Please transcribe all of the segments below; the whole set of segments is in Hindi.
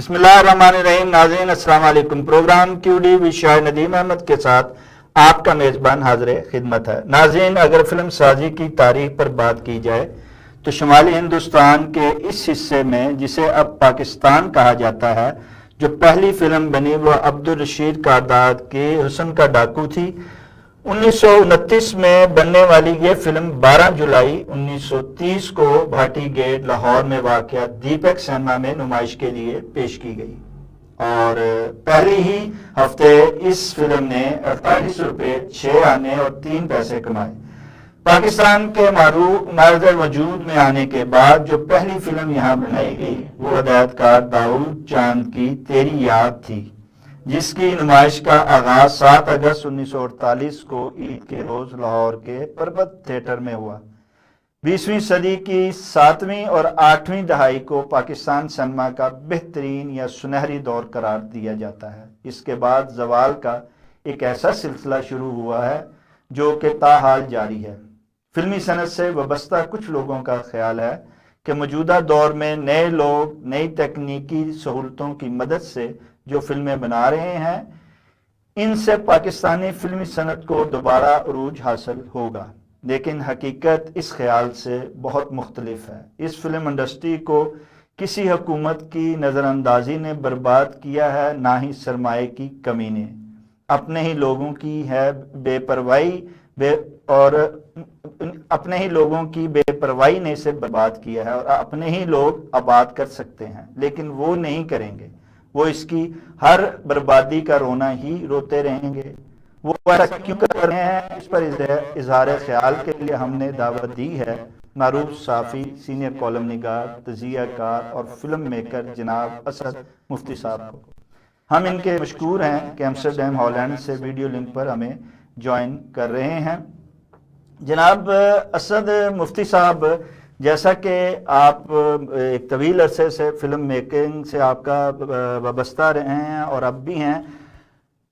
बिस्मिल्लाहिर्रहमानिर्रहीम। नाज़रीन अस्सलाम वालेकुम। प्रोग्राम क्यूडी विशाय नदीम अहमद के साथ आपका मेज़बान हाज़िर खिदमत है। नाज़रीन, अगर फिल्म साजी की तारीख पर बात की जाए तो शुमाली हिंदुस्तान के इस हिस्से में, जिसे अब पाकिस्तान कहा जाता है, जो पहली फिल्म बनी वह अब्दुल रशीद कारदाद की हुस्न का डाकू थी। 1929 में बनने वाली यह फिल्म 12 जुलाई 1930 को भाटी गेट लाहौर में वाक़या दीपक सिनेमा में नुमाइश के लिए पेश की गई और पहले ही हफ्ते इस फिल्म ने 48 रुपये 6 आने और 3 पैसे कमाए। पाकिस्तान के मारूफ वजूद में आने के बाद जो पहली फिल्म यहाँ बनाई गई वो हदायतकार दाऊद चांद की तेरी याद थी, जिसकी नुमाइश का आगाज 7 अगस्त 1948 को ईद के रोज लाहौर के पर्वत थिएटर में हुआ। 20वीं सदी की 7वीं और 8वीं दहाई को पाकिस्तान सिनेमा का बेहतरीन या सुनहरी दौर करार दिया जाता है। इसके बाद जवाल का एक ऐसा सिलसिला शुरू हुआ है जो कि ताहाल जारी है। फिल्मी सनत से वाबस्ता कुछ लोगों का ख्याल है कि मौजूदा दौर में नए लोग नई तकनीकी सहूलतों की मदद से जो फिल्में बना रहे हैं, इनसे पाकिस्तानी फिल्मी सनत को दोबारा अरूज हासिल होगा, लेकिन हकीकत इस ख्याल से बहुत मुख्तलिफ है। इस फिल्म इंडस्ट्री को किसी हुकूमत की नज़रअंदाजी ने बर्बाद किया है, ना ही सरमाए की कमी ने। अपने ही लोगों की है बेपरवाही अपने ही लोगों की बेपरवाही ने इसे बर्बाद किया है। और अपने ही लोग आबाद कर सकते हैं, लेकिन वो नहीं करेंगे। वो इसकी हर बर्बादी का रोना ही रोते रहेंगे। वो ऐसा क्यों कर रहे हैं, इस पर इजहार ख्याल के लिए हमने दावत दी है मारूफ साफ़ी, सीनियर कॉलम निगार, तजियाकार और फिल्म मेकर जनाब असद मुफ्ती साहब को। हम इनके मशकूर हैं कि एम्स्टरडैम हॉलैंड से वीडियो लिंक पर हमें ज्वाइन कर रहे हैं। जनाब असद मुफ्ती साहब, जैसा कि आप एक तवील अरसे से फिल्म मेकिंग से आपका वाबस्ता रहे हैं और अब भी हैं,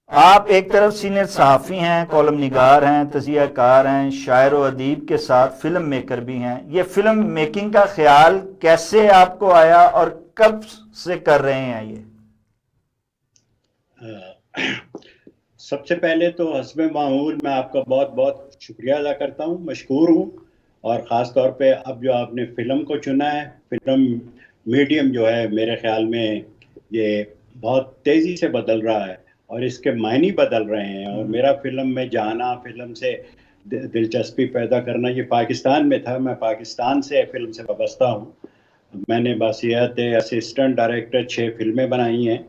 आप एक तरफ सीनियर सहाफ़ी हैं, कॉलम निगार हैं, तजियाकार हैं, शायर व अदीब के साथ फिल्म मेकर भी हैं। ये फिल्म मेकिंग का ख्याल कैसे आपको आया और कब से कर रहे हैं ये? सबसे पहले तो हस्बे मामूल मैं आपका बहुत बहुत शुक्रिया अदा करता हूँ, मशकूर हूँ। और ख़ास तौर पे अब जो आपने फ़िल्म को चुना है, फिल्म मीडियम जो है मेरे ख़्याल में ये बहुत तेज़ी से बदल रहा है और इसके मायने बदल रहे हैं। और मेरा फ़िल्म में जाना, फ़िल्म से दिलचस्पी पैदा करना, ये पाकिस्तान में था। मैं पाकिस्तान से फ़िल्म से वाबस्ता हूँ। मैंने बसियत असिस्टेंट डायरेक्टर 6 फिल्में बनाई हैं।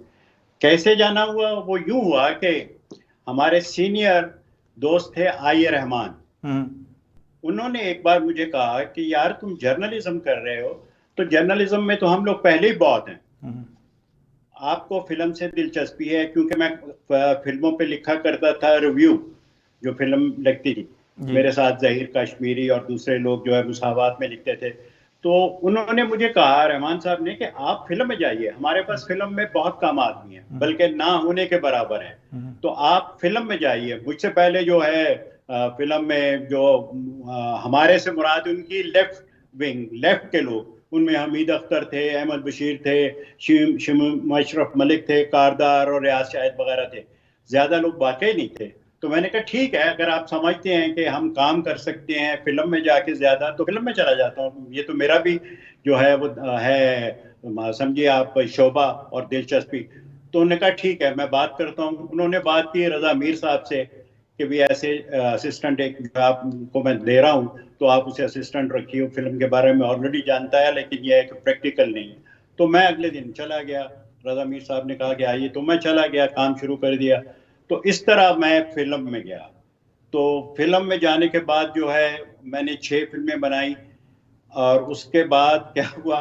कैसे जाना हुआ? वो यूँ हुआ कि हमारे सीनियर दोस्त थे आई रहमान, उन्होंने एक बार मुझे कहा कि यार तुम जर्नलिज्म कर रहे हो, तो जर्नलिज्म में तो हम लोग पहले ही बहुत हैं, आपको फिल्म से दिलचस्पी है? क्योंकि मैं फिल्मों पे लिखा करता था रिव्यू, जो फिल्म लगती थी मेरे साथ जहीर कश्मीरी और दूसरे लोग जो है मुसावात में लिखते थे। तो उन्होंने मुझे कहा, रहमान साहब ने, कि आप फिल्म में जाइए, हमारे पास फिल्म में बहुत कम आदमी है, बल्कि ना होने के बराबर है, तो आप फिल्म में जाइए। मुझसे पहले जो है फिल्म में जो हमारे से मुराद उनकी लेफ्ट विंग, लेफ्ट के लोग, उनमें हमीद अख्तर थे, अहमद बशीर थे, मशरफ मलिक थे, कारदार और रियाज शाहिद वगैरह थे। ज़्यादा लोग वाकई नहीं थे। तो मैंने कहा ठीक है, अगर आप समझते हैं कि हम काम कर सकते हैं फिल्म में जाके ज़्यादा, तो फिल्म में चला जाता हूँ। ये तो मेरा भी जो है वो है, समझिए आप, शोभा और दिलचस्पी। तो उन्होंने कहा ठीक है, मैं बात करता हूँ। उन्होंने बात की रज़ा मीर साहब से कि भी ऐसे असिस्टेंट एक आपको मैं दे रहा हूँ, तो आप उसे असिस्टेंट रखिए, फिल्म के बारे में ऑलरेडी जानता है, लेकिन यह है कि प्रैक्टिकल नहीं है। तो मैं अगले दिन चला गया, रज़ा मीर साहब ने कहा कि आइए, तो मैं चला गया, काम शुरू कर दिया। तो इस तरह मैं फिल्म में गया। तो फिल्म में जाने के बाद जो है मैंने 6 फिल्में बनाई। और उसके बाद क्या हुआ,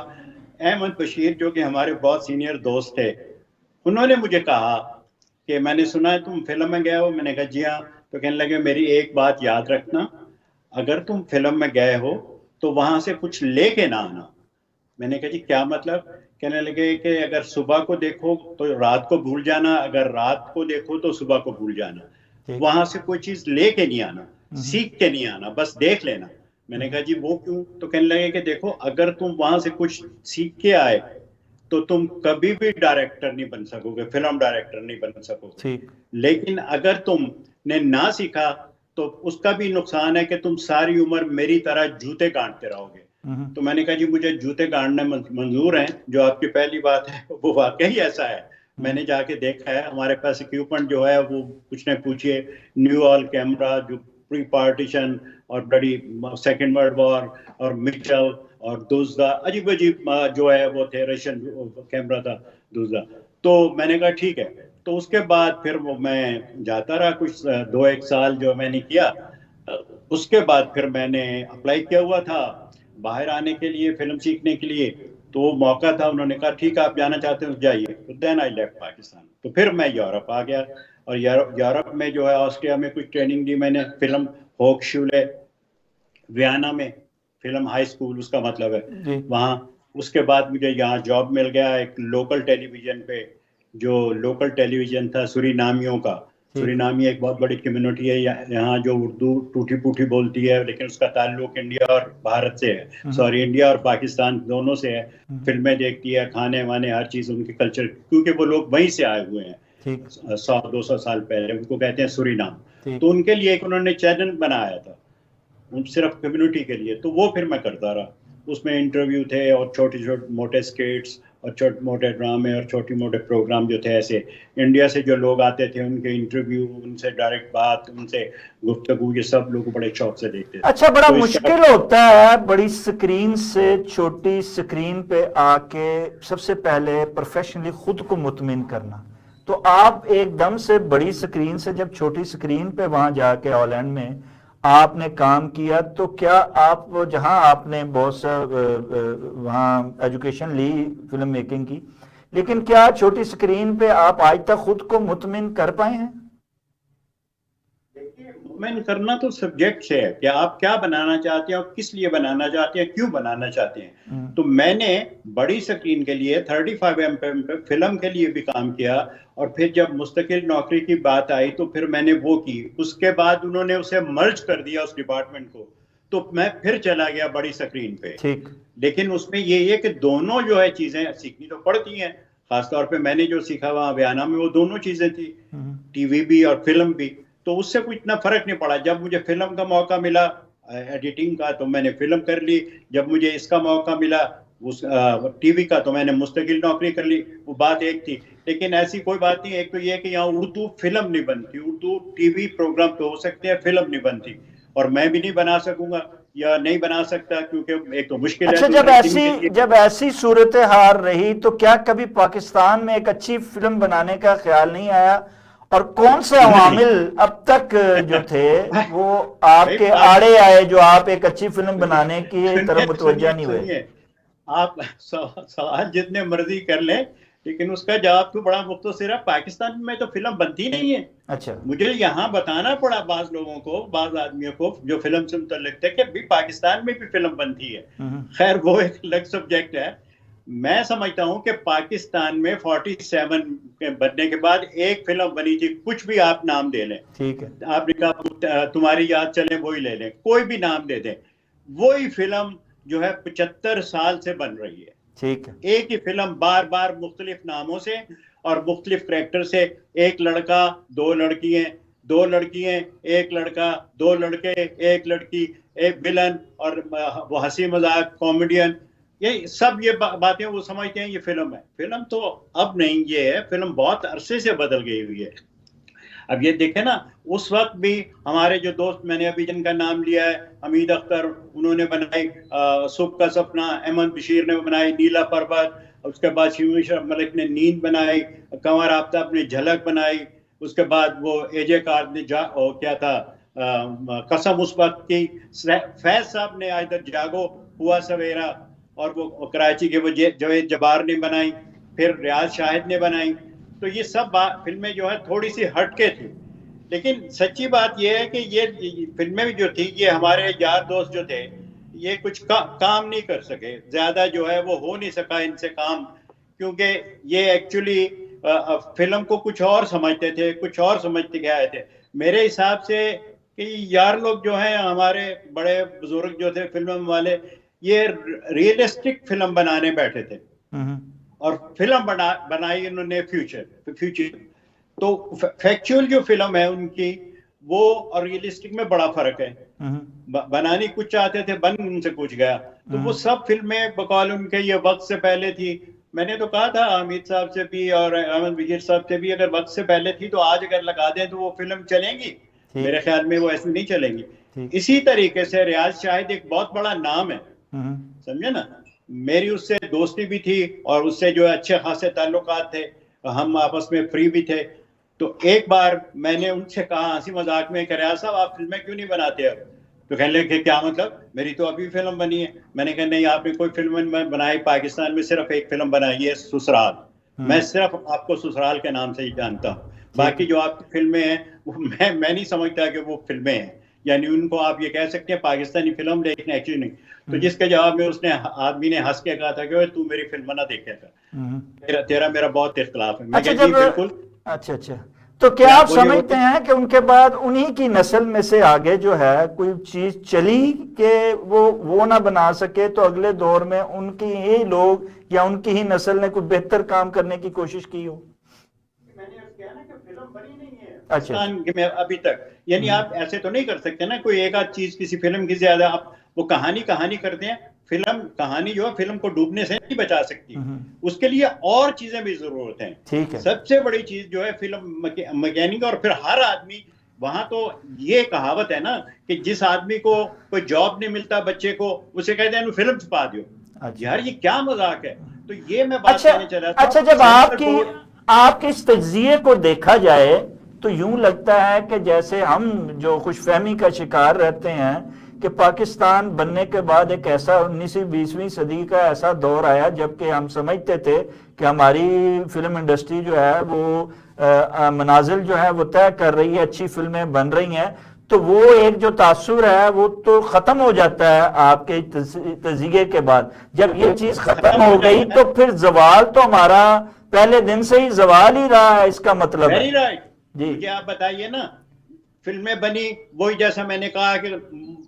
अहमद बशीर जो कि हमारे बहुत सीनियर दोस्त थे, उन्होंने मुझे कहा कि मैंने सुना है तुम फिल्म में गए हो। मैंने कहा जी हाँ। तो कहने लगे मेरी एक बात याद रखना, अगर तुम फिल्म में गए हो तो वहां से कुछ लेके ना आना। मैंने कहा जी क्या मतलब? कहने लगे कि अगर सुबह को देखो तो रात को भूल जाना, अगर रात को देखो तो सुबह को भूल जाना। वहां से कोई चीज लेके नहीं आना, सीख के नहीं आना, बस देख लेना। मैंने कहा जी वो क्यों? तो कहने लगे कि देखो, अगर तुम वहां से कुछ सीख के आए तो तुम कभी भी डायरेक्टर नहीं बन सकोगे, फिल्म डायरेक्टर नहीं बन सकोगे। ठीक। लेकिन अगर तुमने ना सीखा तो उसका भी नुकसान है कि तुम सारी उम्र मेरी तरह जूते गांठते रहोगे। तो मैंने कहा जी मुझे जूते गाड़ने मंजूर हैं। जो आपकी पहली बात है वो वाकई ऐसा है, मैंने जाके देखा है। हमारे पास इक्विपमेंट जो है वो कुछ ने पूछिए, न्यू ऑल कैमरा जो प्री पार्टीशन और बड़ी सेकेंड वर्ल्ड वॉर और मिचल और दूसरा अजीब अजीब जो है वो थे, रशियन कैमरा था दूसरा। तो मैंने कहा ठीक है। तो उसके बाद फिर वो मैं जाता रहा कुछ 2-1 साल जो मैंने किया। उसके बाद फिर मैंने अप्लाई किया हुआ था बाहर आने के लिए, फिल्म सीखने के लिए। तो वो मौका था, उन्होंने कहा ठीक है आप जाना चाहते हो तो जाइए। तो देन आई लेफ्ट पाकिस्तान। तो फिर मैं यूरोप आ गया, और यूरोप में जो है ऑस्ट्रिया में कुछ ट्रेनिंग दी मैंने, फिल्म होक्सशूले वियना में, फिल्म हाई स्कूल उसका मतलब है वहाँ। उसके बाद मुझे यहाँ जॉब मिल गया एक लोकल टेलीविजन पे, जो लोकल टेलीविजन था सूरीनामियों का। सूरीनामी एक बहुत बड़ी कम्युनिटी है यहाँ जो उर्दू टूटी फूटी बोलती है, लेकिन उसका ताल्लुक इंडिया और भारत से है, सॉरी इंडिया और पाकिस्तान दोनों से है। फिल्में देखती है, खाने वाने हर चीज उनके कल्चर, क्योंकि वो लोग वहीं से आए हुए हैं 100-200 साल पहले, उनको कहते हैं सूरीनाम। तो उनके लिए एक उन्होंने चैनल बनाया था सिर्फ कम्युनिटी के लिए, तो वो फिर मैं करता रहा। उसमें इंटरव्यू थे और छोटे छोटे मोटे स्केट्स और छोटे मोटे ड्रामे और छोटे मोटे प्रोग्राम जो थे ऐसे। इंडिया से जो लोग आते थे उनके इंटरव्यू, उनसे डायरेक्ट बात, उनसे गुफ्तगू, ये सब लोग बड़े शौक से देखते थे। अच्छा, बड़ा तो मुश्किल होता है बड़ी स्क्रीन से छोटी स्क्रीन पे आके सबसे पहले प्रोफेशनली खुद को मुतमिन करना। तो आप एकदम से बड़ी स्क्रीन से जब छोटी स्क्रीन पे वहां जाके हॉलैंड में आपने काम किया, तो क्या आप जहां आपने बहुत सा वहां एजुकेशन ली फिल्म मेकिंग की, लेकिन क्या छोटी स्क्रीन पे आप आज तक खुद को मुतमिन कर पाए हैं? मुतमिन करना तो सब्जेक्ट से है कि आप क्या बनाना चाहते हैं और किस लिए बनाना चाहते हैं, क्यों बनाना चाहते हैं। तो मैंने बड़ी स्क्रीन के लिए 35 mm पे फिल्म के लिए भी काम किया, और फिर जब मुस्तकिल नौकरी की बात आई तो फिर मैंने वो की। उसके बाद उन्होंने उसे मर्ज कर दिया उस डिपार्टमेंट को, तो मैं फिर चला गया बड़ी स्क्रीन पे। ठीक। लेकिन उसमें ये है कि दोनों जो है चीजें सीखनी तो पड़ती हैं। खासतौर पे मैंने जो सीखा वहां बयाना में वो दोनों चीजें थी, टीवी भी और फिल्म भी। तो उससे कोई इतना फर्क नहीं पड़ा। जब मुझे फिल्म का मौका मिला एडिटिंग का तो मैंने फिल्म कर ली, जब मुझे इसका मौका मिला उस टीवी का तो मैंने मुस्तकिल नौकरी कर ली। वो बात एक थी। लेकिन ऐसी कोई बात नहीं। एक तो ये है कि यहाँ उर्दू फिल्म नहीं बनती, उर्दू टीवी प्रोग्राम तो हो सकते हैं, फिल्म नहीं बनती, और मैं भी नहीं बना सकूंगा या नहीं बना सकता, क्योंकि एक तो मुश्किल अच्छा, है। जब ऐसी सूरत हाल रही तो क्या कभी पाकिस्तान में एक अच्छी फिल्म बनाने का ख्याल नहीं आया? और कौन से अवामिल अब तक जो थे वो आपके आड़े आए जो आप एक अच्छी फिल्म बनाने की तरफ मुतवज्जा नहीं हुए? सुनिए, आप सवाल जितने मर्जी कर लें, लेकिन उसका जवाब तो बड़ा मुख्तसर है। पाकिस्तान में तो फिल्म बनती नहीं है। अच्छा। मुझे यहाँ बताना पड़ा बाज लोगों को, बाज आदमियों को जो फिल्म से मुतल्लिक थे, कि भी पाकिस्तान में भी फिल्म बनती है। खैर वो एक अलग सब्जेक्ट है। मैं समझता हूँ कि पाकिस्तान में 47 के बनने के बाद एक फिल्म बनी थी, कुछ भी आप नाम दे लें। ठीक है। आपने कहा तुम्हारी याद चले, वही ले लें, कोई भी नाम दे दें, वही फिल्म जो है 75 साल से बन रही है। ठीक है। एक ही फिल्म बार बार मुख्तलिफ नामों से और मुख्तलिफ कैरेक्टर से। एक लड़का, दो लड़कियां, दो लड़कियां, एक लड़का, दो लड़के, एक लड़की, एक विलन, और वो हंसी मजाक कॉमेडियन, ये सब ये बातें वो समझते हैं ये फिल्म है। फिल्म तो अब नहीं ये है, फिल्म बहुत अरसे से बदल गई हुई है। अब ये देखें ना, उस वक्त भी हमारे जो दोस्त, मैंने अभी जिनका नाम लिया है, हमीद अख्तर, उन्होंने बनाई सुबह का सपना, अहमद बशीर ने बनाई नीला पर्वत, उसके बाद शिव मलिक ने नींद बनाई, कंवर आफ्ताब ने झलक बनाई, उसके बाद वो एजे कार ने क्या था कसम उस वक्त की, फैज साहब ने इधर जागो हुआ सवेरा, और वो कराची के वो जवेद जबार ने बनाई, फिर रियाज शाहिद ने बनाई। तो ये सब फिल्में जो है थोड़ी सी हटके थी। लेकिन सच्ची बात ये है कि ये फिल्में जो थी, ये हमारे यार दोस्त जो थे, ये कुछ काम नहीं कर सके, ज्यादा जो है वो हो नहीं सका इनसे काम, क्योंकि ये एक्चुअली फिल्म को कुछ और समझते थे, कुछ और समझते गए थे। मेरे हिसाब से कि यार लोग जो हैं हमारे बड़े बुजुर्ग जो थे फिल्म वाले, ये रियलिस्टिक फिल्म बनाने बैठे थे। और फिल्म बनाई इन्होंने फ्यूचर। तो फैक्चुअल जो फिल्म है उनकी वो और रियलिस्टिक में बड़ा फर्क है। बनानी कुछ चाहते थे, बन उनसे कुछ गया। तो वो सब फिल्में बकौल उनके ये वक्त से पहले थी। मैंने तो कहा था अमित साहब से भी और अहमद वजीर साहब से भी, अगर वक्त से पहले थी तो आज अगर लगा दें तो वो फिल्म चलेंगी। मेरे ख्याल में वो ऐसी नहीं चलेंगी। इसी तरीके से रियाज शाहिद एक बहुत बड़ा नाम है, समझे ना। मेरी उससे दोस्ती भी थी और उससे जो है अच्छे खासे ताल्लुकात थे, हम आपस में फ्री भी थे। तो एक बार मैंने उनसे कहा हंसी मजाक में, रियाज साहब आप फिल्में क्यों नहीं बनाते अब? तो कहने लगे क्या मतलब, मेरी तो अभी फिल्म बनी है। मैंने कहा नहीं, आपने कोई फिल्म बनाई पाकिस्तान में, सिर्फ एक फिल्म बनाई है ससुराल। मैं सिर्फ आपको ससुराल के नाम से ही जानता हूँ, बाकी जो आपकी फिल्में हैं वो मैं नहीं समझता कि वो फिल्में हैं। यानी उनको आप ये कह सकते हैं पाकिस्तानी फिल्म, लेकिन एक्चुअली नहीं। तो जिसके जवाब में उसने आदमी ने हंस के कहा था कि तू मेरी फिल्म ना देखेगा, तेरा मेरा बहुत इख्तलाफ है। मैं अच्छा, जी बिल्कुल। अच्छा, तो क्या आप समझते हैं कि उनके बाद उन्हीं की नस्ल में से आगे जो है कोई चीज चली कि वो ना बना सके, तो अगले दौर में उनकी ही लोग या उनकी ही नस्ल ने कोई बेहतर काम करने की कोशिश की हो? मैंने कहा ना कि फिल्म बनी नहीं है अच्छा पाकिस्तान में अभी तक। यानी आप ऐसे तो नहीं कर सकते ना, कोई एक आध चीज किसी फिल्म की ज्यादा आप वो कहानी करते हैं। फिल्म कहानी जो है फिल्म को डूबने से नहीं बचा सकती, उसके लिए और चीजें भी जरूरत है। ठीक है। सबसे बड़ी चीज जो है फिल्म मैकेनिक, और फिर हर आदमी वहां। तो ये कहावत है ना कि जिस आदमी को कोई जॉब नहीं मिलता बच्चे को, उसे कहते हैं फिल्म छुपा दो। यार ये क्या मजाक है। तो ये मैं बात कहने चला था। अच्छा, जब आपके इस तज्जिए को देखा जाए तो यूं लगता है कि जैसे हम जो खुशफहमी का शिकार रहते हैं कि पाकिस्तान बनने के बाद एक ऐसा 19वीं 20वीं सदी का ऐसा दौर आया जबकि हम समझते थे कि हमारी फिल्म इंडस्ट्री जो है वो मनाजिल जो है वो तय कर रही है, अच्छी फिल्में बन रही हैं, तो वो एक जो तासुर है वो तो खत्म हो जाता है आपके तजिए के बाद। जब ये चीज खत्म हो गई तो फिर जवाल तो हमारा पहले दिन से ही जवाल ही रहा है, इसका मतलब है। वेरी राइट जी। मुझे आप बताइए ना, फिल्में बनी वही जैसा मैंने कहा कि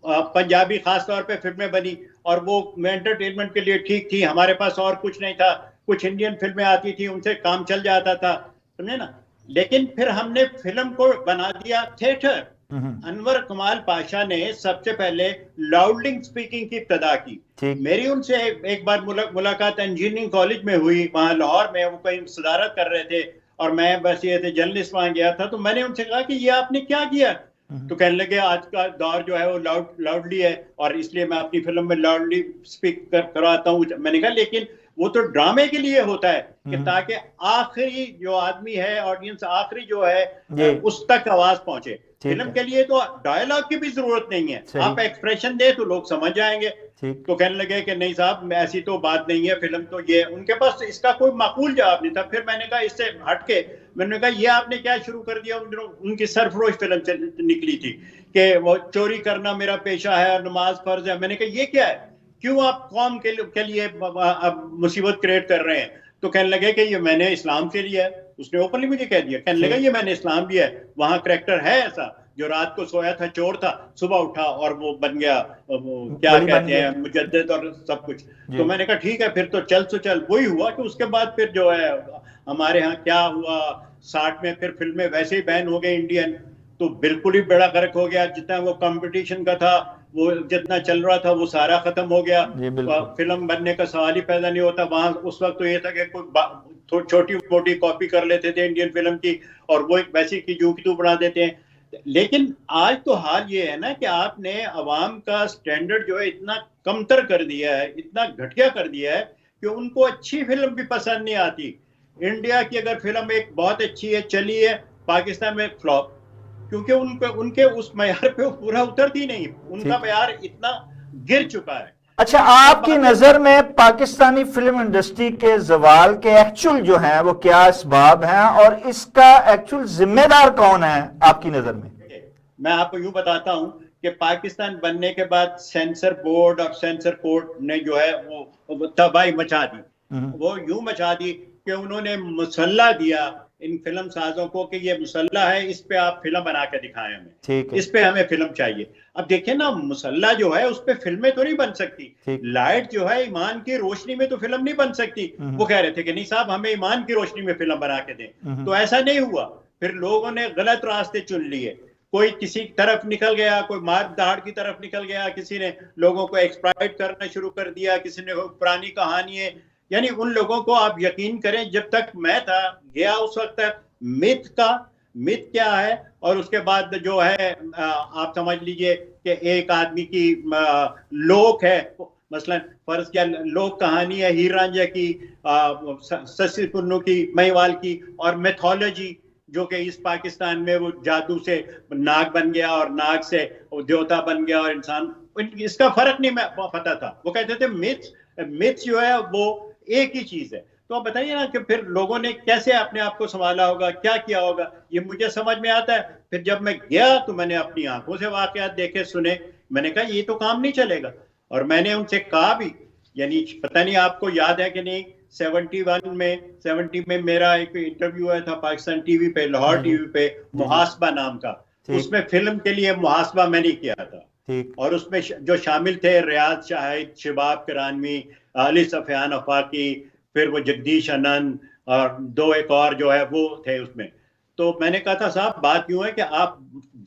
पंजाबी खास तौर पे फिल्में बनी और वो एंटरटेनमेंट के लिए ठीक थी। हमारे पास और कुछ नहीं था, कुछ इंडियन फिल्में आती थी, उनसे काम चल जाता था, समझे ना। लेकिन फिर हमने फिल्म को बना दिया थिएटर। अनवर कमाल पाशा ने सबसे पहले लाउडलिंग स्पीकिंग की इब्तदा की। मेरी उनसे एक बार मुलाकात इंजीनियरिंग कॉलेज में हुई, वहां लाहौर में। वो कहीं सदारत कर रहे थे और मैं बस ये थे जर्नलिस्ट वहां गया था। तो मैंने उनसे कहा कि ये आपने क्या किया? तो कहने लगे आज का दौर जो है वो लाउडली है और इसलिए मैं अपनी फिल्म में लाउडली स्पीक करवाता हूँ। मैंने कहा लेकिन वो तो ड्रामे के लिए होता है कि ताकि आखिरी जो आदमी है, ऑडियंस आखिरी जो है उस तक आवाज पहुंचे। फिल्म के लिए तो डायलॉग की भी जरूरत नहीं है, आप एक्सप्रेशन दे तो लोग समझ जाएंगे। तो कहने लगे कि नहीं साहब ऐसी तो बात नहीं है, फिल्म तो ये। उनके पास इसका कोई माकूल जवाब नहीं था। फिर मैंने कहा इससे हटके मैंने कहा ये आपने क्या शुरू कर दिया? उनकी सरफरोश फिल्म निकली थी कि वो चोरी करना मेरा पेशा है और नमाज फर्ज है। मैंने कहा ये क्या है, क्यों आप कौम के लिए मुसीबत क्रिएट कर रहे हैं? तो कहने लगे कि ये मैंने इस्लाम से लिया है। उसने ओपनली मुझे कह दिया, कहने लगा ये मैंने इस्लाम लिया है। वहां करैक्टर है ऐसा जो रात को सोया था, चोर था, सुबह उठा और वो बन गया, वो क्या कहते हैं, मुजद्दिद और सब कुछ। तो मैंने कहा ठीक है फिर तो चल। वही हुआ कि उसके बाद फिर जो है हमारे यहाँ क्या हुआ 60 में, फिर फिल्में वैसे ही बैन हो गई इंडियन। तो बिल्कुल ही बड़ा गर्क हो गया। जितना वो कंपटीशन का था, वो जितना चल रहा था वो सारा खत्म हो गया। फिल्म बनने का सवाल ही पैदा नहीं होता। वहां उस वक्त तो ये था कि कोई छोटी मोटी कॉपी कर लेते थे इंडियन फिल्म की और वो एक वैसी की जू की तू बना देते हैं। लेकिन आज तो हाल ये है ना कि आपने अवाम का स्टैंडर्ड जो है इतना कमतर कर दिया है, इतना घटिया कर दिया है कि उनको अच्छी फिल्म भी पसंद नहीं आती। इंडिया की अगर फिल्म एक बहुत अच्छी है, चली है, पाकिस्तान में फ्लॉप, क्योंकि उनके उस मैयार पे पूरा उतरती नहीं। उनका मैयार इतना गिर चुका है। अच्छा, आपकी नजर में पाकिस्तानी फिल्म इंडस्ट्री के जवाल के एक्चुअल जो है वो क्या असबाब हैं और इसका एक्चुअल जिम्मेदार कौन है आपकी नजर में? मैं आपको यूं बताता हूं कि पाकिस्तान बनने के बाद सेंसर बोर्ड और सेंसर कोर्ट ने जो है वो तबाही मचा दी। वो यूं मचा दी कि उन्होंने मसल्ला दिया इन फिल्म साजों को कि ये मुसल्ला है, इस पे आप फिल्म बना के दिखाएं हमें, ठीक है। इस पे हमें फिल्म चाहिए। अब देखिए ना, मुसल्ला जो है उस पे फिल्में तो नहीं बन सकती, लाइट जो है ईमान की रोशनी में तो फिल्म नहीं बन सकती। वो कह रहे थे कि नहीं साहब हमें ईमान की रोशनी में फिल्म बना के दें, तो ऐसा नहीं हुआ। फिर लोगों ने गलत रास्ते चुन लिए, कोई किसी तरफ निकल गया, कोई मार दहाड़ की तरफ निकल गया, किसी ने लोगों को एक्सप्लॉइट करना शुरू कर दिया, किसी ने पुरानी कहानी है। यानी उन लोगों को आप यकीन करें, जब तक मैं था गया उस वक्त तक मिथ क्या है, और उसके बाद जो है आप समझ लीजिए कि एक आदमी की लोक है, मसलन फर्ज किया लोक कहानी है हीर रांझा की, शशि पुन्नू की, महिवाल की, और मैथोलॉजी जो कि इस पाकिस्तान में वो जादू से नाग बन गया और नाग से देवता बन गया और इंसान, इसका फर्क नहीं मैं पता था। वो कहते थे मिथ जो है वो एक ही चीज है। तो आप बताइए ना कि फिर लोगों ने कैसे अपने आप को संभाला होगा, क्या किया होगा, ये मुझे समझ में आता है। फिर जब मैं गया तो मैंने अपनी आंखों से वाकयात देखे सुने, मैंने कहा ये तो काम नहीं चलेगा। और मैंने उनसे कहा भी, यानी पता नहीं आपको याद है कि नहीं, 70 में मेरा एक इंटरव्यू आया था पाकिस्तान टीवी पे, लाहौर टीवी पे, मुहासबा नाम का। उसमें फिल्म के लिए मुहासबा मैंने किया था, और उसमें जो शामिल थे रियाज शाहिद, शबाब करानवी, अली सफियान अफाकी, फिर वो जगदीश आनंद और दो एक और जो है वो थे उसमें। तो मैंने कहा था साहब बात यूं है कि आप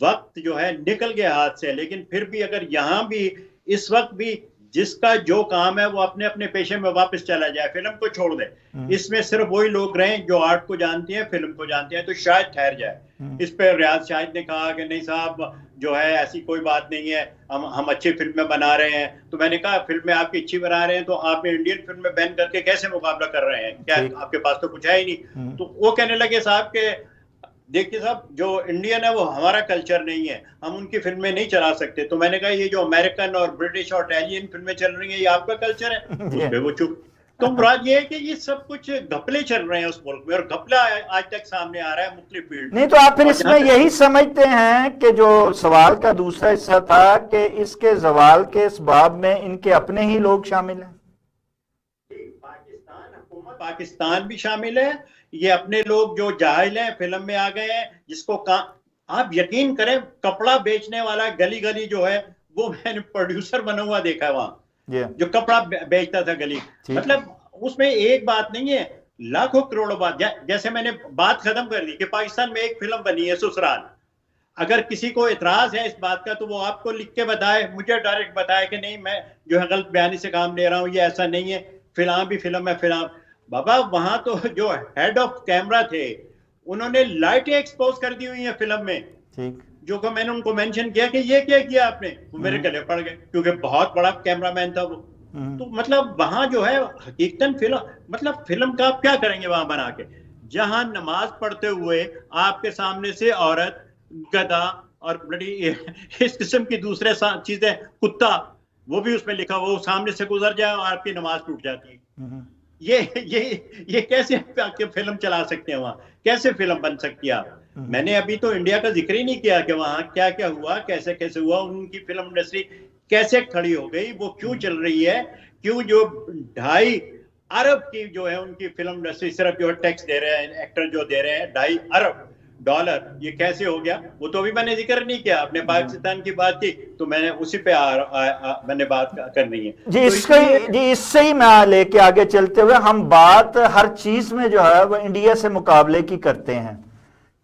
वक्त जो है निकल गया हाथ से, लेकिन फिर भी अगर यहाँ भी इस वक्त भी जिसका जो काम है वो अपने अपने पेशे में वापस चला जाए, फिल्म को छोड़ दे, इसमें सिर्फ वही लोग रहें जो आर्ट को जानते हैं, फिल्म को जानते हैं, तो शायद ठहर जाए। इस पर रियाज शाहिद ने कहा कि नहीं साहब जो है ऐसी कोई बात नहीं है, हम अच्छी फिल्में बना रहे हैं। तो मैंने कहा फिल्में आपकी अच्छी बना रहे हैं तो आप इंडियन फिल्म में बैन करके कैसे मुकाबला कर रहे हैं, क्या आपके पास तो कुछ है ही नहीं। तो वो कहने लगे साहब के देखिए साहब जो इंडियन है वो हमारा कल्चर नहीं है, हम उनकी फिल्में नहीं चला सकते। तो मैंने कहा ये जो अमेरिकन और ब्रिटिश और इटालियन फिल्में चल रही हैं ये आपका कल्चर है, उस पे वो चुप। तो मुराद ये है कि ये सब कुछ घपले चल रहे हैं उस मुल्क में, और घपला आज तक सामने आ रहा है मुख्तलिफ फील्ड। नहीं तो आप फिर इसमें यही समझते हैं कि जो सवाल का दूसरा हिस्सा था कि इसके जवाल के इसबाब में इनके अपने ही लोग शामिल हैं? पाकिस्तान भी शामिल है, ये अपने लोग जो जाहिल हैं फिल्म में आ गए हैं, जिसको आप यकीन करें कपड़ा बेचने वाला गली गली जो है वो मैंने प्रोड्यूसर बना हुआ देखा है वहां, जो कपड़ा बेचता था गली। मतलब उसमें एक बात नहीं है, लाखों करोड़ों बात। जैसे मैंने बात खत्म कर दी कि पाकिस्तान में एक फिल्म बनी है ससुराल, अगर किसी को इतराज है इस बात का तो वो आपको लिख के बताए, मुझे डायरेक्ट बताए कि नहीं मैं जो है गलत बयानी से काम ले रहा हूँ, ये ऐसा नहीं है, फिल्म भी फिल्म है फिल्म। बाबा वहां तो जो हेड ऑफ कैमरा थे उन्होंने लाइटें एक्सपोज कर दी हुई हैं फिल्म में, ठीक, जो कि मैंने उनको मेंशन किया कि ये क्या किया आपने, वो मेरे गले पड़ गए क्योंकि बहुत बड़ा कैमरामैन था वो। तो मतलब वहां जो है हकीकतन फिल्म, मतलब फिल्म का आप क्या करेंगे वहां बना के, जहां नमाज पढ़ते हुए आपके सामने से औरत, गधा और बड़ी इस किस्म की दूसरे चीजें, कुत्ता, वो भी उसमें लिखा, वो सामने से गुजर जाए और आपकी नमाज टूट जाती है। ये कैसे आपके फिल्म चला सकते हैं, वहां कैसे फिल्म बन सकती है आप? मैंने अभी तो इंडिया का जिक्र ही नहीं किया कि वहां क्या क्या हुआ, कैसे कैसे हुआ, उनकी फिल्म इंडस्ट्री कैसे खड़ी हो गई, वो क्यों चल रही है, क्यों जो 2.5 अरब की जो है उनकी फिल्म इंडस्ट्री सिर्फ जो टैक्स दे रहे हैं, एक्टर जो दे रहे हैं 2.5 अरब डॉलर, ये कैसे हो गया? वो तो अभी मैंने जिक्र नहीं किया, आपने पाकिस्तान की बात की तो मैंने उसी पे मैंने बात करनी है जी। तो इससे ही मैं लेके आगे चलते हुए हम बात हर चीज में जो है वो इंडिया से मुकाबले की करते हैं,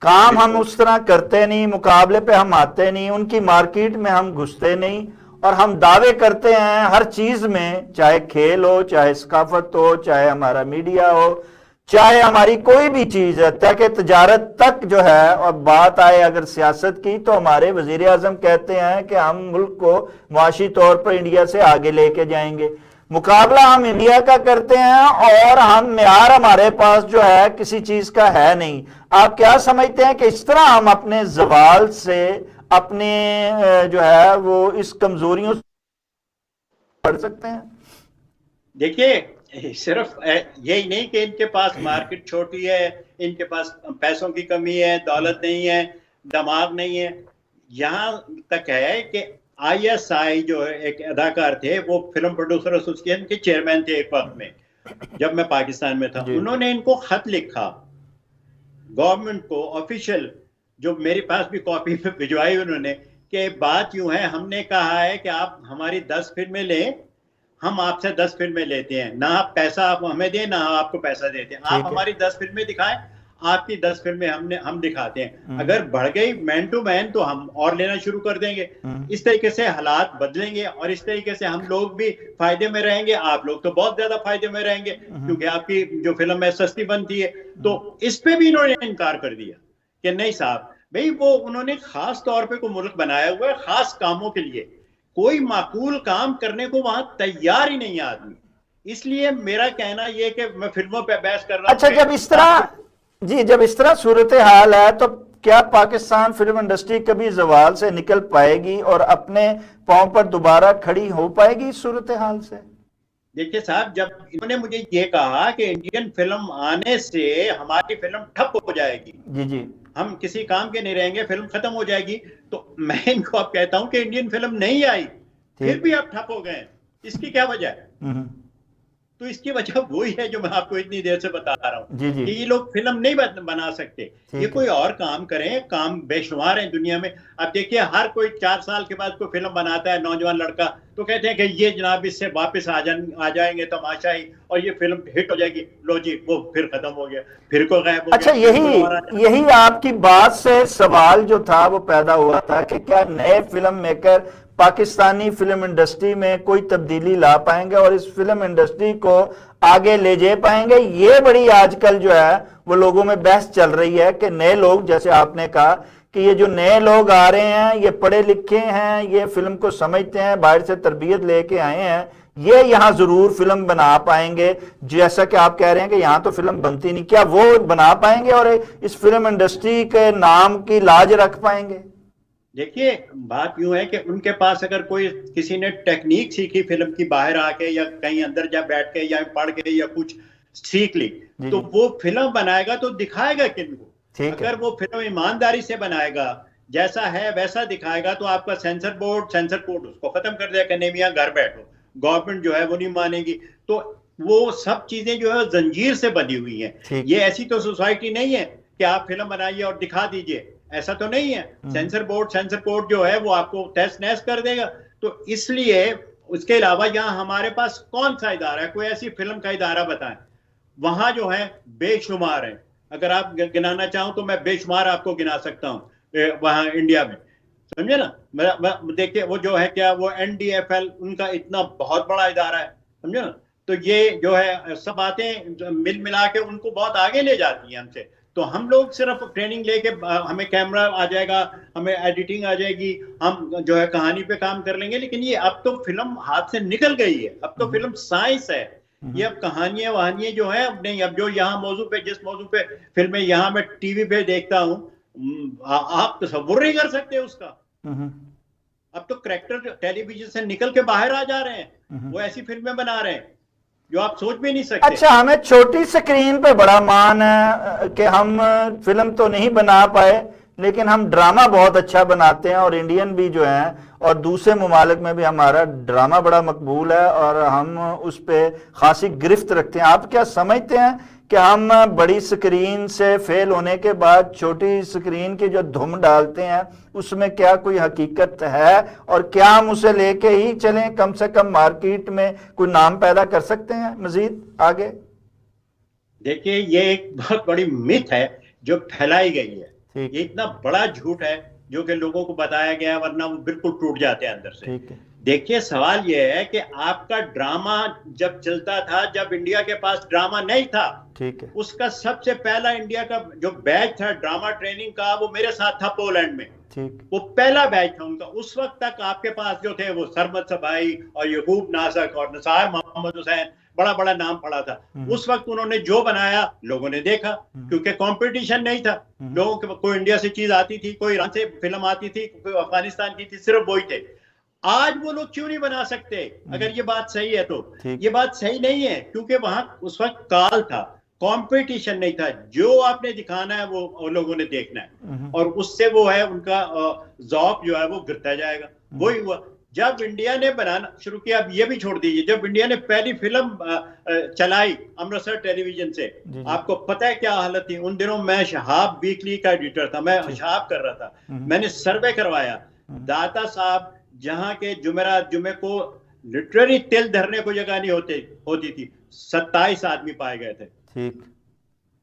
काम हम उस तरह करते नहीं, मुकाबले पे हम आते नहीं, उनकी मार्केट में हम घुसते नहीं, और हम दावे करते हैं हर चीज में, चाहे खेल हो, चाहे सकाफत हो, चाहे हमारा मीडिया हो, चाहे हमारी कोई भी चीज है, ताकि तजारत तक जो है। और बात आए अगर सियासत की तो हमारे वजीर आजम कहते हैं कि हम मुल्क को मुआशी तौर पर इंडिया से आगे लेके जाएंगे। मुकाबला हम इंडिया का करते हैं और हम मेयार हमारे पास जो है किसी चीज का है नहीं। आप क्या समझते हैं कि इस तरह हम अपने जवाल से अपने जो है वो इस कमजोरियों से पढ़ सकते हैं? देखिए सिर्फ यही नहीं कि इनके पास मार्केट छोटी है, इनके पास पैसों की कमी है, दौलत नहीं है, दिमाग नहीं है, यहाँ तक है कि ISI जो एक अदाकार थे, वो फिल्म प्रोड्यूसर एसोसिएशन के चेयरमैन थे एक वक्त में, जब मैं पाकिस्तान में था, उन्होंने इनको खत लिखा गवर्नमेंट को ऑफिशियल, जो मेरे पास भी कॉपी पे भिजवाई उन्होंने, कि बात यूं है, हमने कहा है कि आप हमारी 10 फिल्में लें, हम आपसे 10 फिल्में लेते हैं, ना आप पैसा आप हमें दें, ना आपको पैसा देते हैं, आप हमारी 10 फिल्में दिखाएं, आपकी 10 फिल्में हम दिखाते हैं, अगर बढ़ गई मैन टू मैन तो हम और लेना शुरू कर देंगे। इस तरीके से हालात बदलेंगे और इस तरीके से हम लोग भी फायदे में रहेंगे, आप लोग तो बहुत ज्यादा फायदे में रहेंगे, क्योंकि आपकी जो फिल्म है सस्ती बनती है। तो इस पे भी इन्होंने इनकार कर दिया कि नहीं साहब, भाई वो उन्होंने खास तौर पे को मुल्क बनाया हुआ है खास कामों के लिए, कोई माकूल काम करने को वहां तैयार ही नहीं है आदमी। इसलिए मेरा कहना यह कि मैं फिल्मों पे बहस कर रहा हूं। अच्छा, जब इस तरह जी, जब इस तरह सूरत हाल है तो क्या पाकिस्तान फिल्म इंडस्ट्री कभी जवाल से निकल पाएगी और अपने पांव पर दोबारा खड़ी हो पाएगी इस सूरत हाल से? देखिए साहब, जब इन्होंने मुझे ये कहा कि इंडियन फिल्म आने से हमारी फिल्म ठप हो जाएगी, जी जी, हम किसी काम के नहीं रहेंगे, फिल्म खत्म हो जाएगी, तो मैं इनको अब कहता हूं कि इंडियन फिल्म नहीं आई, फिर भी आप ठप हो गए, इसकी क्या वजह है? तो इसकी वजह वही है जो मैं आपको इतनी देर से बता रहा हूँ कि ये लोग फिल्म नहीं बना सकते, ये कोई और काम करें, काम बेशुमार है दुनिया में। अब देखिए, हर कोई 4 साल के बाद कोई फिल्म बनाता है नौजवान लड़का, तो कहते हैं कि ये जनाब इससे वापस आ जाएंगे तमाशा ही, और ये फिल्म हिट हो जाएगी, लो जी वो फिर खत्म हो गया, फिर को गायब हो गया। अच्छा, यही आपकी बात से सवाल जो था वो पैदा हुआ था कि क्या नए film maker Pakistani film industry में कोई तब्दीली ला पाएंगे और इस फिल्म इंडस्ट्री को आगे ले जा पाएंगे। ये बड़ी आजकल जो है वो लोगों में बहस चल रही है कि नए लोग, जैसे आपने कहा कि ये जो नए लोग आ रहे हैं ये पढ़े लिखे हैं, ये फिल्म को समझते हैं, बाहर से तरबियत लेके आए हैं, ये यहाँ जरूर फिल्म बना पाएंगे। जैसा कि आप कह रहे हैं कि यहाँ तो फिल्म बनती नहीं, क्या वो बना पाएंगे और इस फिल्म इंडस्ट्री के नाम की लाज रख पाएंगे? देखिए, बात यूं है कि उनके पास अगर कोई किसी ने टेक्निक सीखी फिल्म की बाहर आके या कहीं अंदर जा बैठ के या पढ़ के या कुछ सीख ली, तो वो फिल्म बनाएगा तो दिखाएगा किनको। अगर वो फिल्म ईमानदारी से बनाएगा, जैसा है वैसा दिखाएगा, तो आपका सेंसर बोर्ड उसको खत्म कर देगा, नहीं मियां घर बैठो, गवर्नमेंट जो है वो नहीं मानेगी। तो वो सब चीजें जो है जंजीर से बनी हुई हैं। ये ऐसी तो सोसाइटी नहीं है कि आप फिल्म बनाइए और दिखा दीजिए, ऐसा तो नहीं है। सेंसर बोर्ड जो है वो आपको तहस नहस कर देगा। तो इसलिए उसके अलावा यहाँ हमारे पास कौन सा इदारा है, कोई ऐसी फिल्म का इदारा बताएं। वहां जो है बेशुमार है, अगर आप गिनाना चाहो तो मैं बेशुमार आपको गिना सकता हूँ वहां इंडिया में, समझे ना। देखिए वो जो है क्या, वो NDFL उनका इतना बहुत बड़ा इदारा है, समझे ना। तो ये जो है सब बातें मिल मिला के उनको बहुत आगे ले जाती है हमसे। तो हम लोग सिर्फ ट्रेनिंग लेके, हमें कैमरा आ जाएगा, हमें एडिटिंग आ जाएगी, हम जो है कहानी पे काम कर लेंगे, लेकिन ये अब तो फिल्म हाथ से निकल गई है, अब तो फिल्म साइंस है। ये अब कहानियां वहानियां जो है अब नहीं। अब जो यहाँ मौजू पे, जिस मौजू पे फिल्में यहाँ मैं टीवी पे देखता हूँ, आप तसव्वुर नहीं कर सकते उसका। अब तो करैक्टर टेलीविजन से निकल के बाहर आ जा रहे हैं, वो ऐसी फिल्में बना रहे हैं जो आप सोच भी नहीं सकते। अच्छा, हमें छोटी स्क्रीन पे बड़ा मान है कि हम फिल्म तो नहीं बना पाए लेकिन हम ड्रामा बहुत अच्छा बनाते हैं, और इंडियन भी जो है और दूसरे ममालिक में भी हमारा ड्रामा बड़ा मकबूल है और हम उस पे खासी गिरफ्त रखते हैं। आप क्या समझते हैं कि हम बड़ी स्क्रीन से फेल होने के बाद छोटी स्क्रीन की जो धुम डालते हैं उसमें क्या कोई हकीकत है, और क्या हम उसे लेके ही चलें, कम से कम मार्केट में कोई नाम पैदा कर सकते हैं मजीद आगे? देखिए, ये एक बहुत बड़ी मिथ है जो फैलाई गई है। ये इतना बड़ा झूठ है जो कि लोगों को बताया गया, वरना वो बिल्कुल टूट जाते हैं अंदर से। देखिए, सवाल यह है कि आपका ड्रामा जब चलता था, जब इंडिया के पास ड्रामा नहीं था, ठीक है, उसका सबसे पहला इंडिया का जो बैच था ड्रामा ट्रेनिंग का, वो मेरे साथ था पोलैंड में। ठीक, वो पहला बैच था उनका। उस वक्त तक आपके पास जो थे वो सरमद सबाई और यकूब नासक और निसार मोहम्मद हुसैन, बड़ा बड़ा नाम पड़ा था। उस वक्त उन्होंने जो बनाया लोगों ने देखा, क्योंकि कंपटीशन नहीं था। लोगों को इंडिया से चीज आती थी, कोई ईरान से फिल्म आती थी, कोई अफगानिस्तान की थी, सिर्फ वही थे। आज वो लोग क्यों नहीं बना सकते? अगर ये बात सही है तो ये बात सही नहीं है, क्योंकि वहां उस वक्त काल था, कंपटीशन नहीं था। जो आपने दिखाना है वो लोगों ने देखना है, और उससे वो है उनका ज़ौक़ जो है वो गिरता जाएगा। वही हुआ। जब इंडिया ने बनाना शुरू किया, अब ये भी छोड़ दीजिए, जब इंडिया ने पहली फिल्म चलाई अमृतसर टेलीविजन से, जी जी आपको पता है क्या हालत थी उन दिनों? मैं शहाब वीकली का एडिटर था, मैं जी शहाब कर रहा था, हम्म, मैंने सर्वे करवाया। हम्म, दाता साहब जहां के जुमेरात जुमे को लिटरली तिल धरने को जगह नहीं होती थी, 27 आदमी पाए गए थे। ठीक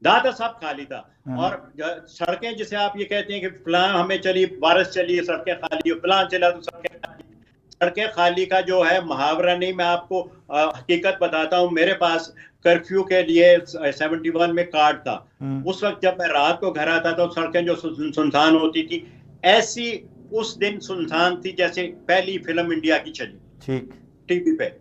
दाता साहब खाली था। हम्म, और सड़कें, जिसे आप ये कहते हैं कि फलां हमें चली, बारिश चली सड़कें खाली, फलां चला तो सड़कें खाली। सड़कें खाली का जो है मुहावरा नहीं, मैं आपको हकीकत बताता हूँ। मेरे पास कर्फ्यू के लिए 71 में कार्ड था। उस वक्त जब मैं रात को घर आता तो सड़कें जो सुनसान होती थी, ऐसी उस दिन सुनसान थी जैसे पहली फिल्म इंडिया की चली ठीक टीवी पे,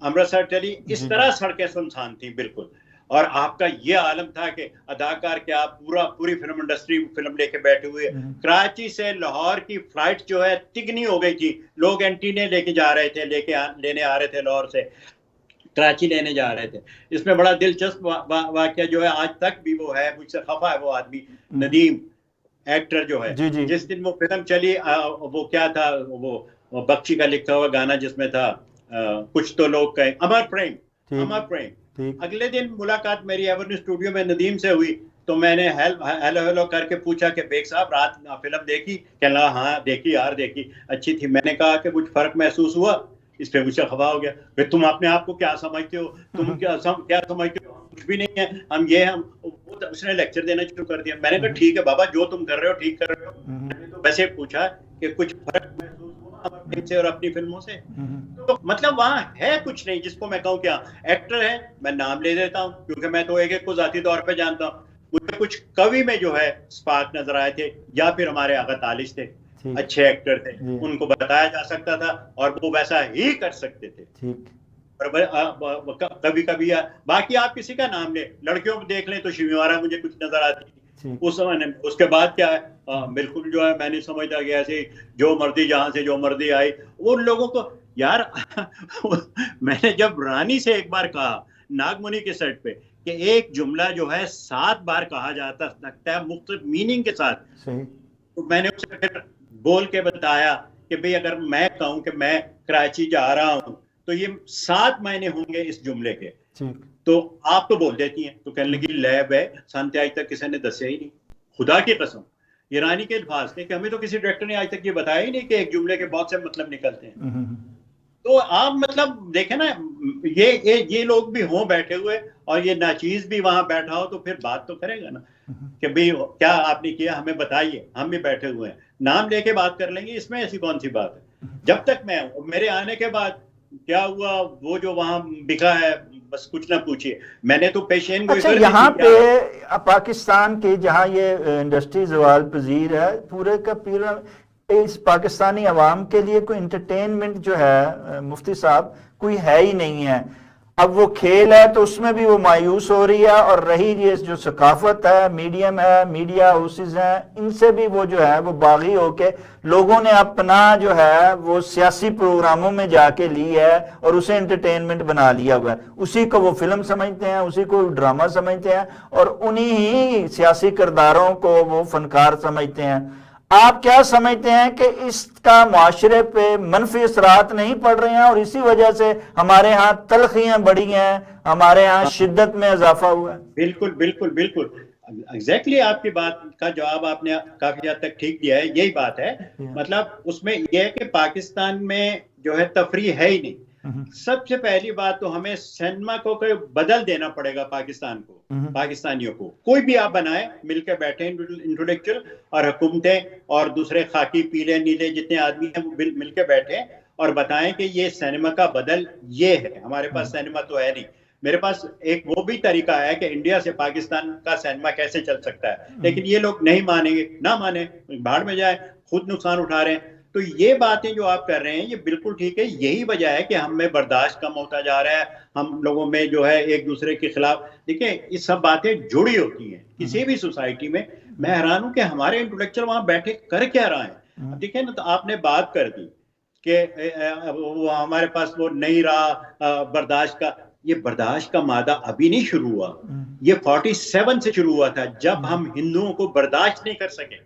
अमृतसर टेली, इस जी जी तरह सड़कें सुनसान थी बिल्कुल। और आपका ये आलम था कि अदाकार के आप पूरी फिल्म इंडस्ट्री फिल्म लेके बैठे हुए। कराची से लाहौर की फ्लाइट जो है तिगनी हो गई थी, लोग एंटीने लेके जा रहे थे, लेने आ रहे थे लाहौर से कराची लेने जा रहे थे। इसमें बड़ा दिलचस्प वाकया जो है, आज तक भी वो है, मुझसे खफा है वो आदमी, नदीम एक्टर जो है। जी जी जिस दिन वो फिल्म चली, वो क्या था, वो बख्शी का लिखा हुआ गाना जिसमें था कुछ तो लोग कहे, अमर प्रेम, ठीक अमर प्रेम। ठीक अगले दिन मुलाकात मेरी एवर्न्यू स्टूडियो में नदीम से हुई, तो मैंने हेलो हेलो करके पूछा कि बेग साहब रात फिल्म देखी? कहना हाँ देखी यार, देखी, अच्छी थी। मैंने कहा कि कुछ फर्क महसूस हुआ? इस पे मुझसे खफा हो गया, फिर तुम अपने आप को क्या समझते हो, तुम क्या समझते हो, कुछ भी नहीं है, हम ये हम उसने लेक्चर देना शुरू कर दिया। मैंने कहा ठीक है बाबा, जो तुम कर रहे हो ठीक कर रहे हो। मैंने तो वैसे पूछा कि कुछ फर्क महसूस हुआ अमर से और अपनी फिल्मों से? तो मतलब वहां है कुछ नहीं जिसको मैं कहूँ क्या एक्टर है। मैं नाम ले देता हूँ क्योंकि मैं तो एक एक को जाती तौर पे जानता हूँ। मुझे कुछ कवि में जो है स्पार्क नजर आए थे, या फिर हमारे आगा तालिश थे, ठीक अच्छे एक्टर थे, जी उनको बताया जा सकता था और वो वैसा ही कर सकते थे। ठीक कभी कभी बाकी आप किसी का नाम ले, लड़कियों को देख लें तो शिविवारा मुझे कुछ नजर आती थी ठीक उस समय। उसके बाद क्या है, बिल्कुल जो है मैंने समझा गया ऐसे जो मर्जी जहां से जो मर्जी आई उन लोगों को यार मैंने जब रानी से एक बार कहा नागमणि के सेट पे कि एक जुमला जो है 7 बार कहा जाता लगता है मुख्तलिफ मीनिंग के साथ, सही तो मैंने उसे फिर बोल के बताया कि भाई अगर मैं कहूं कि मैं कराची जा रहा हूं तो ये 7 महीने होंगे इस जुमले के, ठीक तो आप तो बोल देती हैं। तो कहने लगी लैब है, शांति आज तक किसी ने दसिया ही नहीं, खुदा की कसम। ये रानी के अल्फाज थे कि हमें तो किसी डायरेक्टर ने आज तक ये बताया ही नहीं कि एक जुमले के बहुत से मतलब निकलते हैं। तो आप मतलब देखें ना, ये लोग भी हों बैठे हुए और ये नाचीज भी वहां बैठा हो, तो फिर बात तो करेगा ना कि भाई क्या आपने किया हमें बताइए, हम भी बैठे हुए हैं, नाम लेके बात कर लेंगे, इसमें ऐसी कौन सी बात है। जब तक मैं मेरे आने के बाद क्या हुआ, वो जो वहां बिका है बस कुछ ना पूछिए। मैंने तो पेशेन अच्छा गोईकर यहाँ भी पे पाकिस्तान के जहाँ ये इंडस्ट्री जवाल पजीर है पूरे का पूरा, इस पाकिस्तानी अवाम के लिए कोई इंटरटेनमेंट जो है मुफ्ती साहब कोई है ही नहीं है। अब वो खेल है तो उसमें भी वो मायूस हो रही है, और रही ये जो सकाफत है, मीडियम है, मीडिया हाउसेज हैं, इनसे भी वो जो है वो बागी होके लोगों ने अपना जो है वो सियासी प्रोग्रामों में जाके ली है और उसे एंटरटेनमेंट बना लिया हुआ है। उसी को वो फिल्म समझते हैं, उसी को ड्रामा समझते हैं और उन्हीं ही सियासी किरदारों को वो फनकार समझते हैं। आप क्या समझते हैं कि इसका माशरे पे मनफी असरात नहीं पड़ रहे हैं और इसी वजह से हमारे यहाँ तलखियां बढ़ी हैं, हमारे यहाँ शिद्दत में इजाफा हुआ है? बिल्कुल बिल्कुल बिल्कुल एग्जैक्टली आपकी बात का जवाब आपने काफी हद तक ठीक दिया है, यही बात है। मतलब उसमें यह है कि पाकिस्तान में जो है तफरी है ही नहीं। सबसे पहली बात तो हमें सिनेमा को बदल देना पड़ेगा पाकिस्तान को, पाकिस्तानियों को। कोई भी आप बनाए, मिलकर बैठे इंटेलेक्चुअल और हुकूमतें और दूसरे खाकी पीले नीले जितने आदमी हैं वो मिलकर बैठे और बताएं कि ये सिनेमा का बदल ये है। हमारे पास सिनेमा तो है नहीं। मेरे पास एक वो भी तरीका है कि इंडिया से पाकिस्तान का सिनेमा कैसे चल सकता है, लेकिन ये लोग नहीं मानेंगे, ना माने भाड़ में जाए, खुद नुकसान उठा रहे हैं। तो ये बातें जो आप कर रहे हैं ये बिल्कुल ठीक है। यही वजह है कि हम में बर्दाश्त कम होता जा रहा है, हम लोगों में जो है एक दूसरे के खिलाफ। देखिए ये सब बातें जुड़ी होती हैं किसी भी सोसाइटी में। मैं हैरान हूं कि हमारे इंटेलेक्चुअल वहां बैठे कर क्या रहे हैं। देखिए ना, तो आपने बात कर दी कि वो हमारे पास वो नहीं रहा बर्दाश्त का। ये बर्दाश्त का मादा अभी नहीं शुरू हुआ, ये 47 से शुरू हुआ था, जब हम हिंदुओं को बर्दाश्त नहीं कर सके।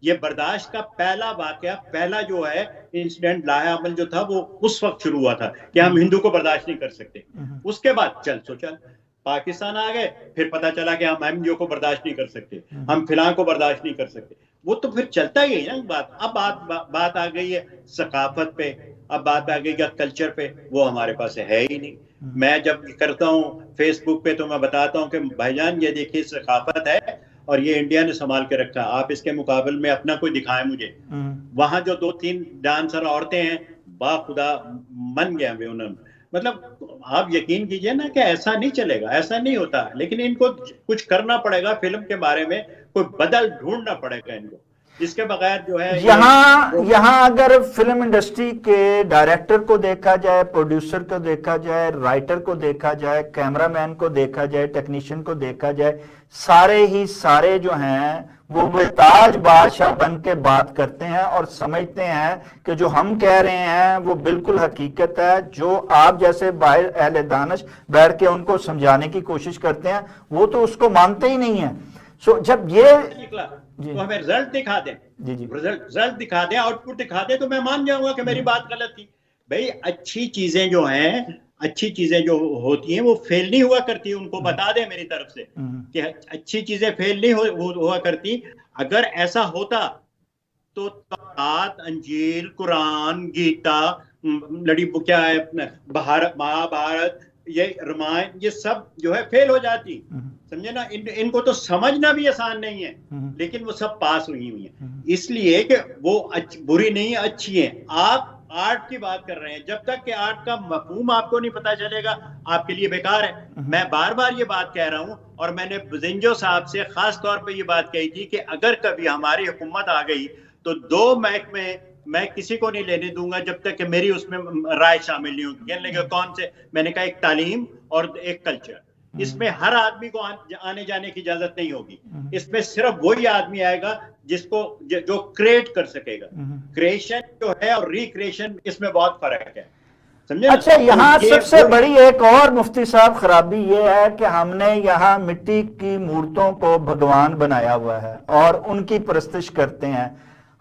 ये बर्दाश्त का पहला वाकया, पहला जो है इंसिडेंट लाया अमल जो था, वो उस वक्त शुरू हुआ था कि हम हिंदू को बर्दाश्त नहीं कर सकते। उसके बाद चल पाकिस्तान आ गए, फिर पता चला कि हम एमजीओ को बर्दाश्त नहीं कर सकते, हम फिलहाल को बर्दाश्त नहीं कर सकते। वो तो फिर चलता ही है ना बात। अब बात आ गई है सकाफत पे, अब बात आ गई है कल्चर पे, वो हमारे पास है ही नहीं। मैं जब करता हूँ फेसबुक पे तो मैं बताता हूँ कि भाईजान ये देखिए सकाफत है और ये इंडिया ने संभाल के रखा, आप इसके मुकाबले में अपना कोई दिखाएं मुझे। वहां जो 2-3 डांसर औरतें हैं, बाखुदा मन गया वे उन्होंने। मतलब आप यकीन कीजिए ना कि ऐसा नहीं चलेगा, ऐसा नहीं होता। लेकिन इनको कुछ करना पड़ेगा, फिल्म के बारे में कोई बदल ढूंढना पड़ेगा इनको। इसके बगैर जो है यहाँ अगर फिल्म इंडस्ट्री के डायरेक्टर को देखा जाए, प्रोड्यूसर को देखा जाए, राइटर को देखा जाए, कैमरामैन को देखा जाए, टेक्नीशियन को देखा जाए, सारे जो हैं वो बेताज बादशाह बन के बात करते हैं और समझते हैं कि जो हम कह रहे हैं वो बिल्कुल हकीकत है। जो आप जैसे बाहर अहले दानिश बैठ के उनको समझाने की कोशिश करते हैं, वो तो उसको मानते ही नहीं है। सो जब ये निकला तो हमें रिजल्ट दिखा दें, जी रिजल्ट दिखा दें, आउटपुट दिखा दें, तो मैं मान जाऊंगा कि मेरी बात गलत थी। भाई अच्छी चीजें जो हैं, अच्छी चीजें जो होती हैं वो फेल नहीं हुआ करती, उनको बता दें मेरी तरफ से कि अच्छी चीजें फेल नहीं हुआ करती। अगर ऐसा होता तो तौरात, अंजील, कुरान, गीता, लड़ी क्या है, भारत, महाभारत, ये रामायण, ये सब जो है फेल हो जाती। समझे ना। इनको तो समझना भी आसान नहीं है, लेकिन वो सब पास हुई है। इसलिए कि वो बुरी नहीं है, अच्छी है। आप आर्ट की बात कर रहे हैं, जब तक कि आर्ट का मफहूम आपको नहीं पता चलेगा, आपके लिए बेकार है। मैं बार बार ये बात कह रहा हूं और मैंने बुज़िंजो साहब से खास तौर पे ये बात कही थी कि अगर कभी हमारी हुकूमत आ गई तो 2 महकमे मैं किसी को नहीं लेने दूंगा जब तक कि मेरी उसमें राय शामिल नहीं होगी। कहने लगे कौन से? मैंने कहा एक तालीम और एक कल्चर। इसमें हर आदमी को आने जाने की इजाजत नहीं होगी। इसमें सिर्फ वही आदमी आएगा जिसको जो क्रिएट कर सकेगा। क्रिएशन जो है और रिक्रिएशन, इसमें बहुत फर्क है, समझे? अच्छा, यहाँ सबसे बड़ी एक और मुफ्ती साहब खराबी ये है कि हमने यहाँ मिट्टी की मूर्तों को भगवान बनाया हुआ है और उनकी परस्तिश करते हैं,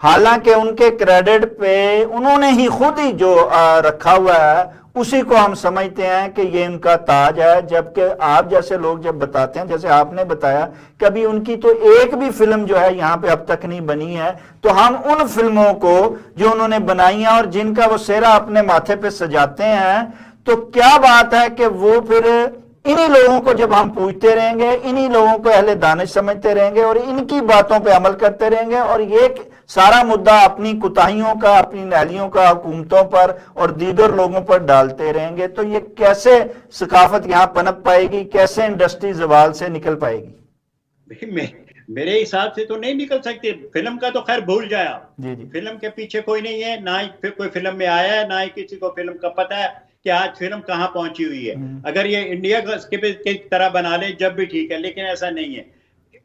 हालांकि उनके क्रेडिट पे उन्होंने ही खुद ही जो रखा हुआ है उसी को हम समझते हैं कि ये उनका ताज है। जबकि आप जैसे लोग जब बताते हैं, जैसे आपने बताया, कभी उनकी तो एक भी फिल्म जो है यहाँ पे अब तक नहीं बनी है, तो हम उन फिल्मों को जो उन्होंने बनाई हैं और जिनका वो सेहरा अपने माथे पे सजाते हैं, तो क्या बात है कि वो फिर इन्हीं लोगों को जब हम पूछते रहेंगे, इन्हीं लोगों को अहले दानिश समझते रहेंगे और इनकी बातों पे अमल करते रहेंगे और ये सारा मुद्दा अपनी कुताहियों का, अपनी नालियों का हुकूमतों पर और दीगर लोगों पर डालते रहेंगे, तो ये कैसे सकाफत यहाँ पनप पाएगी, कैसे इंडस्ट्री ज़वाल से निकल पाएगी? मेरे हिसाब से तो नहीं निकल सकती। फिल्म का तो खैर भूल जाए आप। जी। फिल्म के पीछे कोई नहीं है, ना ही फिर कोई फिल्म में आया है, ना ही किसी को फिल्म का पता है कि आज फिल्म कहाँ पहुंची हुई है। अगर ये इंडिया की तरह बना ले जब भी ठीक है, लेकिन ऐसा नहीं है।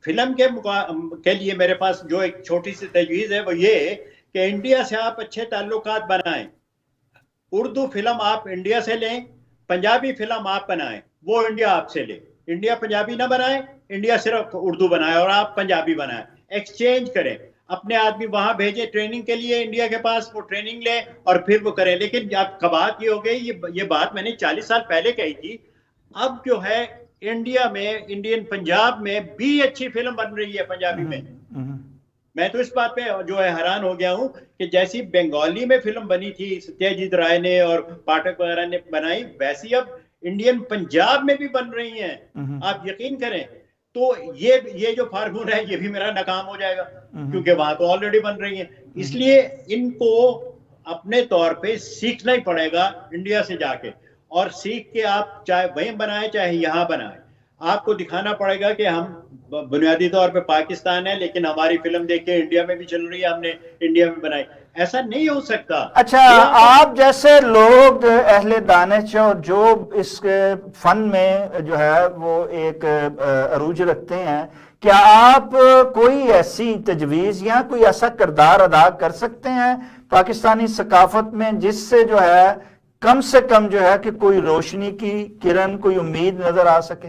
फिल्म के लिए मेरे पास जो एक छोटी सी तजवीज़ है वो ये कि इंडिया से आप अच्छे ताल्लुकात बनाएं। उर्दू फिल्म आप इंडिया से लें, पंजाबी फिल्म आप बनाएं, वो इंडिया आपसे ले। इंडिया पंजाबी ना बनाए, इंडिया सिर्फ उर्दू बनाए और आप पंजाबी बनाए। एक्सचेंज करें, अपने आदमी वहां भेजे ट्रेनिंग के लिए इंडिया के पास, वो ट्रेनिंग ले और फिर वो करें। लेकिन अब बात ये हो गई, ये बात मैंने 40 साल पहले कही थी। अब जो है इंडिया में, इंडियन पंजाब में भी अच्छी फिल्म बन रही है पंजाबी में। मैं तो इस बात पे जो है हैरान हो गया हूं कि जैसी बंगाली में फिल्म बनी थी, सत्यजीत राय ने और पाठक वगैरह ने बनाई, वैसी अब इंडियन पंजाब में भी बन रही हैं। आप यकीन करें तो ये जो फार्मूला है ये भी मेरा नाकाम हो जाएगा, क्योंकि वहां तो ऑलरेडी बन रही है। इसलिए इनको अपने तौर पे सीखना ही पड़ेगा इंडिया से जाके, और सीख के आप चाहे वहीं बनाए चाहे यहाँ बनाए, आपको दिखाना पड़ेगा कि हम बुनियादी तौर पे पाकिस्तान है लेकिन हमारी फिल्म देख के इंडिया में भी चल रही है, हमने इंडिया में बनाई। ऐसा नहीं हो सकता। अच्छा, आप जैसे लोग अहले दानिश और जो इस फन में जो है वो एक अरूज रखते हैं, क्या आप कोई ऐसी तजवीज़ या कोई ऐसा किरदार अदा कर सकते हैं पाकिस्तानी सकाफत में जिससे जो है कम से कम जो है कि कोई रोशनी की किरण, कोई उम्मीद नजर आ सके?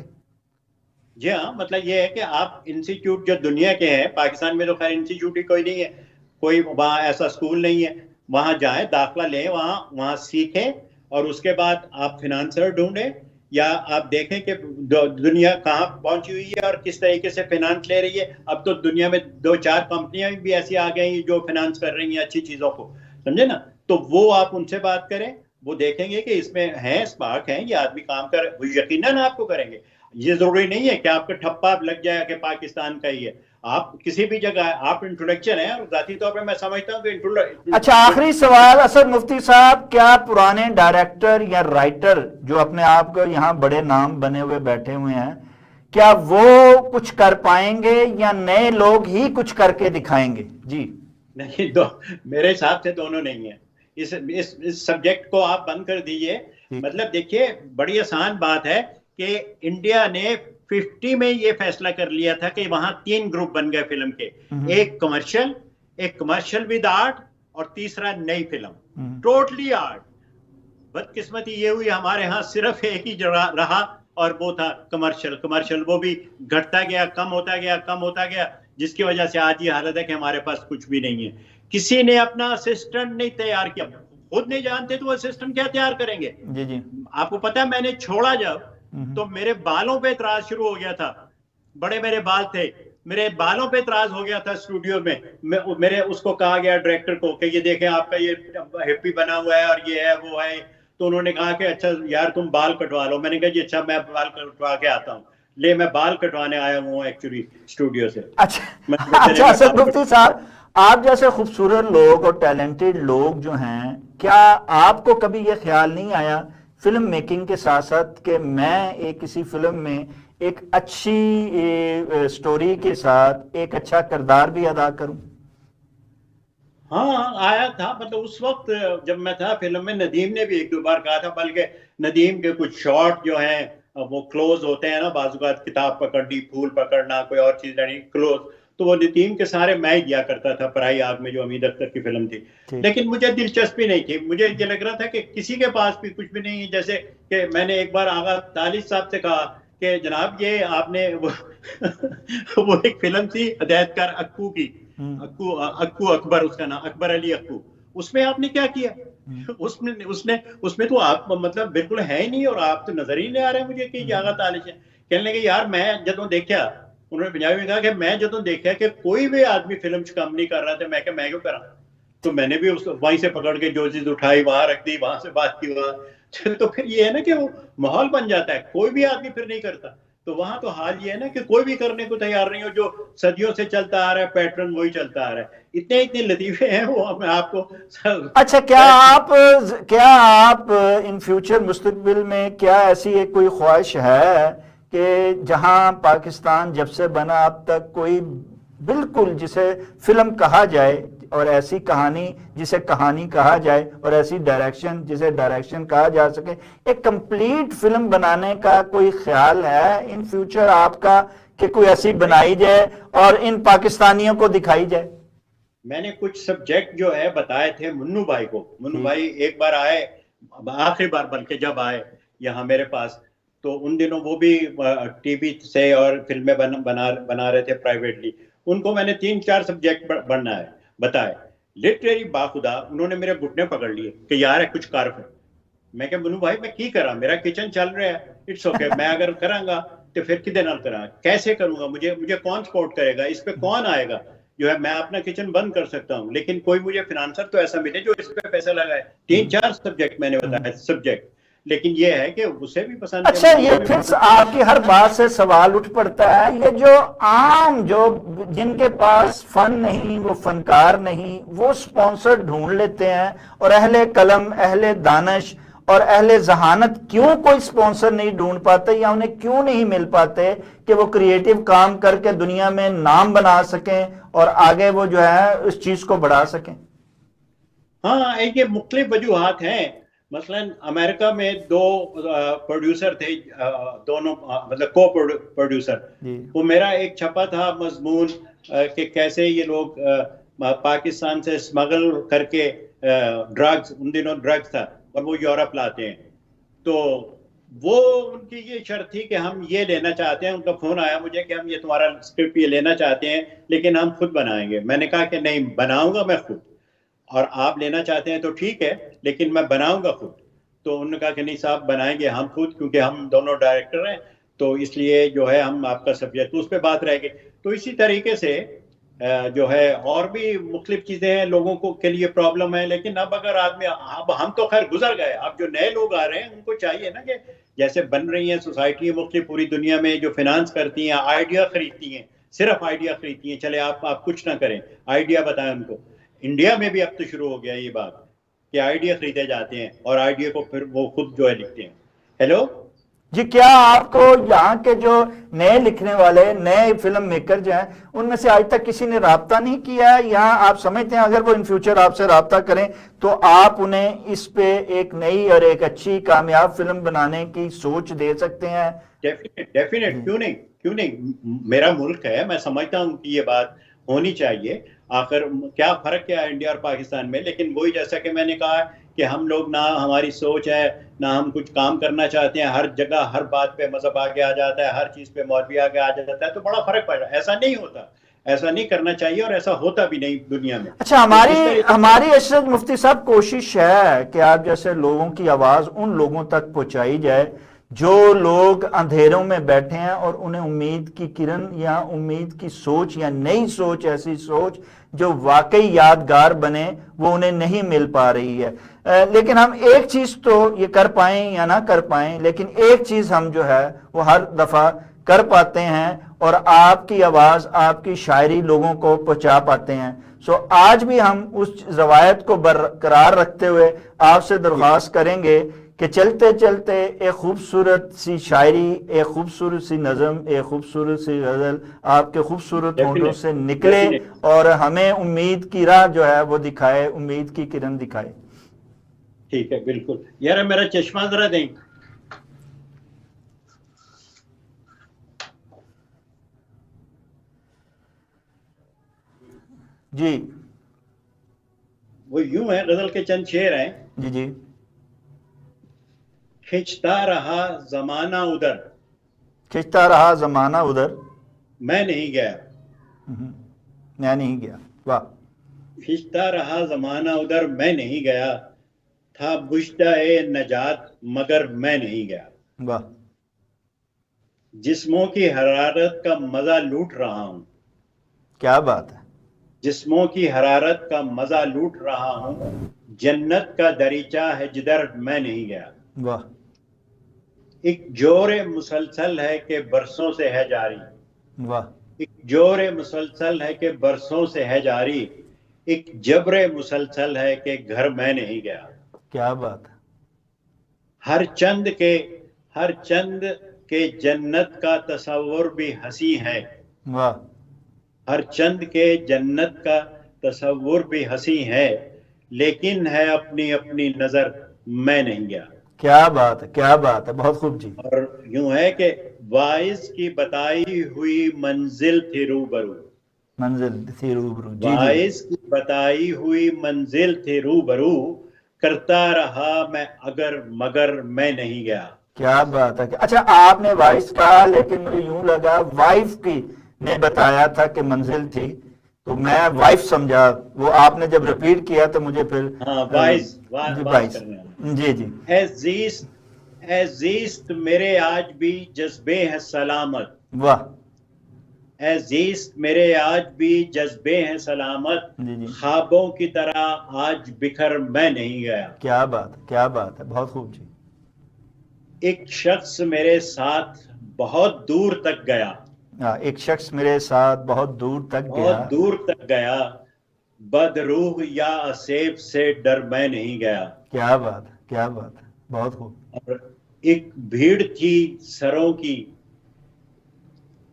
जी हाँ, मतलब ये है कि आप इंस्टीट्यूट जो दुनिया के हैं, पाकिस्तान में तो खैर इंस्टीट्यूट ही कोई नहीं है, कोई वहाँ ऐसा स्कूल नहीं है, वहाँ जाएं, दाखला लें, वहाँ वहाँ सीखें, और उसके बाद आप फिनांसर ढूंढें, या आप देखें कि दुनिया कहाँ पहुंची हुई है और किस तरीके से फिनांस ले रही है। अब तो दुनिया में 2-4 कंपनियां भी ऐसी आ गई जो फिनांस कर रही हैं अच्छी चीजों को, समझे ना। तो वो आप उनसे बात करें, वो देखेंगे कि इसमें है स्पार्क है, ये आदमी काम कर, वो यकीनन आपको करेंगे। ये जरूरी नहीं है कि आपका ठप्पा लग जाए कि पाकिस्तान का ही है, आप किसी भी जगह आप इंट्रोडक्शन है, और जाती तौर पे मैं समझता हूँ कि अच्छा, आखिरी सवाल असद मुफ्ती साहब, क्या पुराने डायरेक्टर या राइटर जो अपने आप को यहाँ बड़े नाम बने हुए बैठे हुए हैं, क्या वो कुछ कर पाएंगे या नए लोग ही कुछ करके दिखाएंगे? जी। नहीं, मेरे हिसाब से दोनों नहीं है। इस सब्जेक्ट को आप बंद कर दीजिए। मतलब देखिए, बड़ी आसान बात है कि इंडिया ने 50 में ये फैसला कर लिया था कि वहां 3 ग्रुप बन गए फिल्म के, एक कमर्शियल विद आर्ट, और तीसरा नई फिल्म टोटली आर्ट। बदकिस्मती ये हुई हमारे यहाँ सिर्फ एक ही रहा, और वो था कमर्शियल वो भी घटता गया, कम होता गया, कम होता गया, जिसकी वजह से आज ये हालत है कि हमारे पास कुछ भी नहीं है। किसी ने अपना असिस्टेंट नहीं तैयार किया, खुद नहीं जानते तो असिस्टेंट क्या तैयार करेंगे। जी जी। आपको पता है, मैंने छोड़ा जब, तो मेरे बालों पे इतराज शुरू हो गया था, बड़े मेरे बाल थे, मेरे बालों पे इतराज हो गया था स्टूडियो में। मेरे उसको कहा गया डायरेक्टर को कि ये देखें आपका ये हिप्पी बना हुआ है और ये है वो है। तो उन्होंने कहा कि अच्छा यार तुम बाल कटवा लो। मैंने कहा जी अच्छा, मैं बाल कटवा के आता हूँ। ले, मैं बाल कटवाने आया हूँ एक्चुअली स्टूडियो से। अच्छा अच्छा, असद मुफ्ती साहब, आप जैसे खूबसूरत लोग और टैलेंटेड लोग जो हैं, क्या आपको कभी ये ख्याल नहीं आया फिल्म मेकिंग के साथ साथ कि मैं एक किसी फिल्म में एक अच्छी स्टोरी के साथ एक अच्छा किरदार भी अदा करूं? हाँ, आया था, मतलब उस वक्त जब मैं था फिल्म में, नदीम ने भी 1-2 बार कहा था, बल्कि नदीम के कुछ शॉट जो हैं वो क्लोज होते हैं ना, बाजुकात किताब पकड़नी, फूल पकड़ना, कोई और चीज नहीं, क्लोज, तो वो नदीम के सारे मैं ही दिया करता था, पराई आग में जो हमीद अख्तर की फिल्म थी। लेकिन मुझे दिलचस्पी नहीं थी, मुझे ये लग रहा था कि किसी के पास भी कुछ भी नहीं है। जैसे कि मैंने एक बार आगा तालिब साहब से कहा कि जनाब ये आपने वो वो एक फिल्म थी हिदायतकार अक्कू की, अक्कू अक्कू अकबर, उसका नाम अकबर अली अक्कू, उसमें आपने क्या किया? उसमें उसने उसमें तो आप मतलब बिल्कुल है ही नहीं, और आप तो नजर ही नहीं आ रहे मुझे कि जागा तालिश है। कहने लगे यार मैं जदों देखा, उन्होंने पंजाबी में कहा कि मैं जदों देखा कि कोई भी आदमी फिल्म च काम नहीं कर रहा था, मैं क्या मैं क्यों करा। तो मैंने भी उस वहीं से पकड़ के जो चीज उठाई वहां रख दी, वहां से बात की वहां। तो फिर ये है ना कि वो माहौल बन जाता है, कोई भी आदमी फिर नहीं करता। तो वहां तो हाल ये है ना कि कोई भी करने को तैयार नहीं हो, जो सदियों से चलता आ रहा है पैटर्न वही चलता आ रहा है। इतने इतने लतीफे हैं वो, मैं आपको अच्छा, क्या आप इन फ्यूचर मुस्तकबिल में क्या ऐसी एक कोई ख्वाहिश है कि जहां पाकिस्तान जब से बना अब तक कोई बिल्कुल जिसे फिल्म कहा जाए और ऐसी कहानी जिसे कहानी कहा जाए और ऐसी डायरेक्शन जिसे डायरेक्शन कहा जा सके, एक कंप्लीट फिल्म बनाने का कोई ख्याल है इन फ्यूचर आपका कि कोई ऐसी बनाई जाए और इन पाकिस्तानियों को दिखाई जाए? मैंने कुछ सब्जेक्ट जो है बताए थे मुन्नू भाई को। मुन्नू भाई एक बार आए, आखिरी बार बल्कि जब आए यहाँ मेरे पास, तो उन दिनों वो भी टीवी से और फिल्में बना रहे थे प्राइवेटली। उनको मैंने 3-4 सब्जेक्ट बताए, लिटरेरी बाखुदा उन्होंने मेरे घुटने पकड़ लिए कि यार है कुछ कर। मैं क्या मुन्नू भाई मैं की करा, मेरा किचन चल रहा है, इट्स ओके, मैं अगर करांगा तो फिर किदे नाल करा, कैसे करूंगा, मुझे मुझे कौन सपोर्ट करेगा, इस पे कौन आएगा। जो है मैं अपना किचन बंद कर सकता हूँ, लेकिन कोई मुझे फिनांसर तो ऐसा मिले जो इस पे पैसा लगाए। 3-4 सब्जेक्ट मैंने बताया सब्जेक्ट, लेकिन ये है कि उसे भी पसंद है, अच्छा, ये फिर आपकी हर बात से सवाल उठ पड़ता है, ये जो आम जो जिनके पास फन नहीं, वो फनकार नहीं, वो स्पॉन्सर ढूंढ लेते हैं, और अहले कलम, अहले दानश और अहले जहानत क्यों कोई स्पॉन्सर नहीं ढूंढ पाते, या उन्हें क्यों नहीं मिल पाते कि वो क्रिएटिव काम करके दुनिया में नाम बना सकें और आगे वो जो है उस चीज को बढ़ा सकें? हाँ, एक ये मुख्तलिफ वजूहात हैं। मसलन अमेरिका में 2 प्रोड्यूसर थे, दोनों मतलब को प्रोड्यूसर। वो मेरा एक छपा था मजमून कि कैसे ये लोग पाकिस्तान से स्मगल करके ड्रग्स, उन दिनों ड्रग्स था, और वो यूरोप लाते हैं। तो वो उनकी ये शर्त थी कि हम ये लेना चाहते हैं। उनका फोन आया मुझे कि हम ये तुम्हारा स्क्रिप्ट ये लेना चाहते हैं, लेकिन हम खुद बनाएंगे। मैंने कहा कि नहीं, बनाऊंगा मैं खुद, और आप लेना चाहते हैं तो ठीक है, लेकिन मैं बनाऊंगा खुद। तो उन्होंने कहा कि नहीं साहब, बनाएंगे हम खुद, क्योंकि हम दोनों डायरेक्टर हैं, तो इसलिए जो है हम आपका सब्जेक्ट, तो उस पर बात रह गई। तो इसी तरीके से जो है और भी मुख्तलिफ चीजें हैं, लोगों को के लिए प्रॉब्लम है। लेकिन अब अगर आदमी, अब हम तो खैर गुजर गए, अब जो नए लोग आ रहे हैं उनको चाहिए ना कि जैसे बन रही हैं सोसाइटी मुख्तलिफ पूरी दुनिया में, जो फिनांस करती हैं, आइडिया खरीदती हैं, सिर्फ आइडिया खरीदती हैं। चले आप कुछ ना करें, आइडिया बताएं उनको। इंडिया में भी अब तो शुरू हो गया ये बात कि आइडिया खरीदे जाते हैं और आइडिया को फिर वो खुद जो है लिखते हैं। हेलो जी, क्या आपको यहाँ के जो नए लिखने वाले नए फिल्म मेकर जो हैं उनमें से आज तक किसी ने राब्ता नहीं किया है? यहाँ आप समझते हैं अगर वो इन फ्यूचर आपसे राब्ता करें तो आप उन्हें इस पे एक नई और एक अच्छी कामयाब फिल्म बनाने की सोच दे सकते हैं? डेफिनेट, क्यों नहीं, क्यों नहीं। मेरा मुल्क है, मैं समझता हूँ कि ये बात होनी चाहिए। आखिर क्या फर्क क्या है इंडिया और पाकिस्तान में। लेकिन वही, जैसा कि मैंने कहा कि हम लोग ना, हमारी सोच है ना, हम कुछ काम करना चाहते हैं। हर जगह हर बात पे मजहब आगे आ जाता है, हर चीज पे मौलवी आगे आ जाता है, तो बड़ा फर्क पड़ रहा है। ऐसा नहीं होता, ऐसा नहीं करना चाहिए, और ऐसा होता भी नहीं दुनिया में। अच्छा, तो हमारी इस तरीके हमारी अशरफ मुफ्ती साहब कोशिश है कि आप जैसे लोगों की आवाज उन लोगों तक पहुंचाई जाए जो लोग अंधेरों में बैठे हैं और उन्हें उम्मीद की किरण या उम्मीद की सोच या नई सोच, ऐसी सोच जो वाकई यादगार बने, वो उन्हें नहीं मिल पा रही है। लेकिन हम एक चीज तो ये कर पाएं या ना कर पाएं, लेकिन एक चीज हम जो है वो हर दफा कर पाते हैं और आपकी आवाज, आपकी शायरी लोगों को पहुंचा पाते हैं। सो आज भी हम उस रवायत को बरकरार रखते हुए आपसे दरख्वास्त करेंगे कि चलते चलते एक खूबसूरत सी शायरी, एक खूबसूरत सी नज़म, एक खूबसूरत सी गज़ल आपके खूबसूरत होंठों डेफिनेट से निकले डेफिनेट और हमें उम्मीद की राह जो है वो दिखाए, उम्मीद की किरण दिखाए। ठीक है, बिल्कुल। यार मेरा चश्मा जरा दें। जी वो यूं है, गजल के चंद शेर हैं। जी जी। खिंचता रहा जमाना उधर, खिंचता रहा जमाना उधर, मैं नहीं गया। मैं नहीं गया। वाह। खिंचता रहा जमाना उधर, मैं नहीं गया। था बुश्ता-ए नजात, मगर मैं नहीं गया। वाह। जिस्मों की हरारत का मजा लूट रहा हूं, क्या बात है। जिस्मों की हरारत का मजा लूट रहा हूं। जन्नत का दरीचा है जिधर मैं नहीं गया। वाह। एक जोरे मुसलसल है कि बरसों से है जारी, वाह। एक जोरे मुसलसल है कि बरसों से है जारी। एक जबरे मुसलसल है कि घर मैं नहीं गया। क्या बात है। हर चंद के हर चंद के जन्नत का तसव्वुर भी हंसी है। वाह। हर चंद के जन्नत का तसव्वुर भी हंसी है, लेकिन है अपनी अपनी नजर, मैं नहीं गया। क्या बात है, क्या बात है, बहुत खूब जी। और यूं है कि वाइस की बताई हुई मंजिल थी रूबरू, मंजिल थी रूबरू। जी जी। वाइस की बताई हुई मंजिल थी रूबरू। करता रहा मैं अगर मगर मैं नहीं गया। क्या बात है। अच्छा, आपने वाइफ कहा लेकिन मुझे यूं लगा वाइफ की ने बताया था कि मंजिल थी, तो मैं वाइफ समझा। वो आपने जब रिपीट किया तो मुझे फिर हाँ, वाइस जी बात वाइफ। करने वाला। जी जी। एजीस्ट मेरे आज भी जज्बे हैं सलामत, वाह। एजीस्ट मेरे आज भी जज्बे हैं सलामत। जी जी। ख्वाबों की तरह आज बिखर मैं नहीं गया। क्या बात है, क्या बात है, बहुत खूब जी। एक शख्स मेरे साथ बहुत दूर तक गया, हाँ, एक शख्स मेरे साथ बहुत दूर तक गया। बहुत दूर तक गया। बदरूह या असेब से डर मैं नहीं गया। क्या बात है, क्या बात है, बहुत खूब। और एक भीड़ थी सरों की,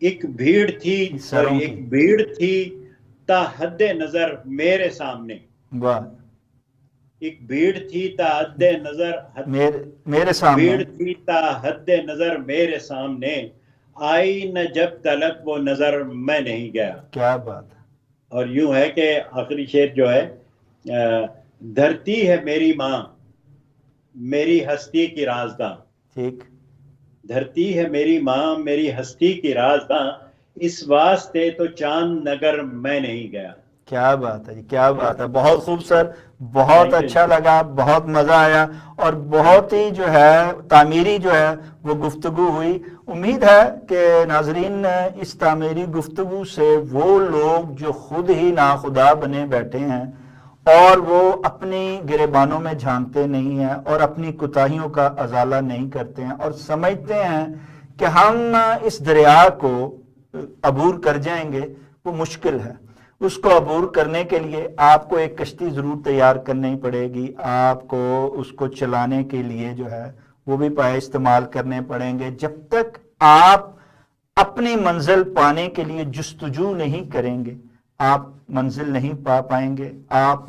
एक भीड़ थी, सरों की। एक भीड़ थी ताहद्दे नजर मेरे सामने। वाह। एक भीड़ थी ताहद्दे नजर, मेरे एक सामने। भीड़ थी ताहद्दे नजर मेरे सामने। आई न जब तलक वो नजर मैं नहीं गया। क्या बात है। और यूं है कि आखिरी शेर जो है, धरती है मेरी माँ, मेरी हस्ती की राजदां। ठीक। धरती है मेरी माँ, मेरी हस्ती की राजदां, इस वास्ते तो चांद नगर मैं नहीं गया। क्या बात है जी, क्या बात है, बहुत खूब सर, बहुत थैंक यू। अच्छा लगा, बहुत मजा आया और बहुत ही जो है तामीरी जो है वो गुफ्तगू हुई। उम्मीद है कि नाजरीन इस तामीरी गुफ्तगू से वो लोग जो खुद ही नाखुदा बने बैठे हैं और वो अपनी गिरेबानों में झांकते नहीं हैं और अपनी कोताहियों का अजाला नहीं करते हैं और समझते हैं कि हम इस दरिया को अबूर कर जाएंगे, वो मुश्किल है। उसको अबूर करने के लिए आपको एक कश्ती जरूर तैयार करनी पड़ेगी, आपको उसको चलाने के लिए जो है वो भी पाए इस्तेमाल करने पड़ेंगे। जब तक आप अपनी मंजिल पाने के लिए जुस्तजू नहीं करेंगे, आप मंजिल नहीं पा पाएंगे, आप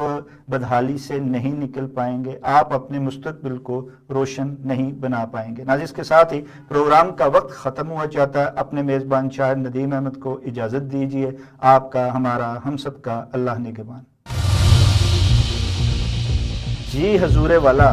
बदहाली से नहीं निकल पाएंगे, आप अपने मुस्तकबिल को रोशन नहीं बना पाएंगे। नाज़िर, इसके साथ ही प्रोग्राम का वक्त ख़त्म हुआ चाहता है। अपने मेज़बान शायर नदीम अहमद को इजाज़त दीजिए। आपका, हमारा, हम सब का अल्लाह निगहबान। जी हजूर वाला।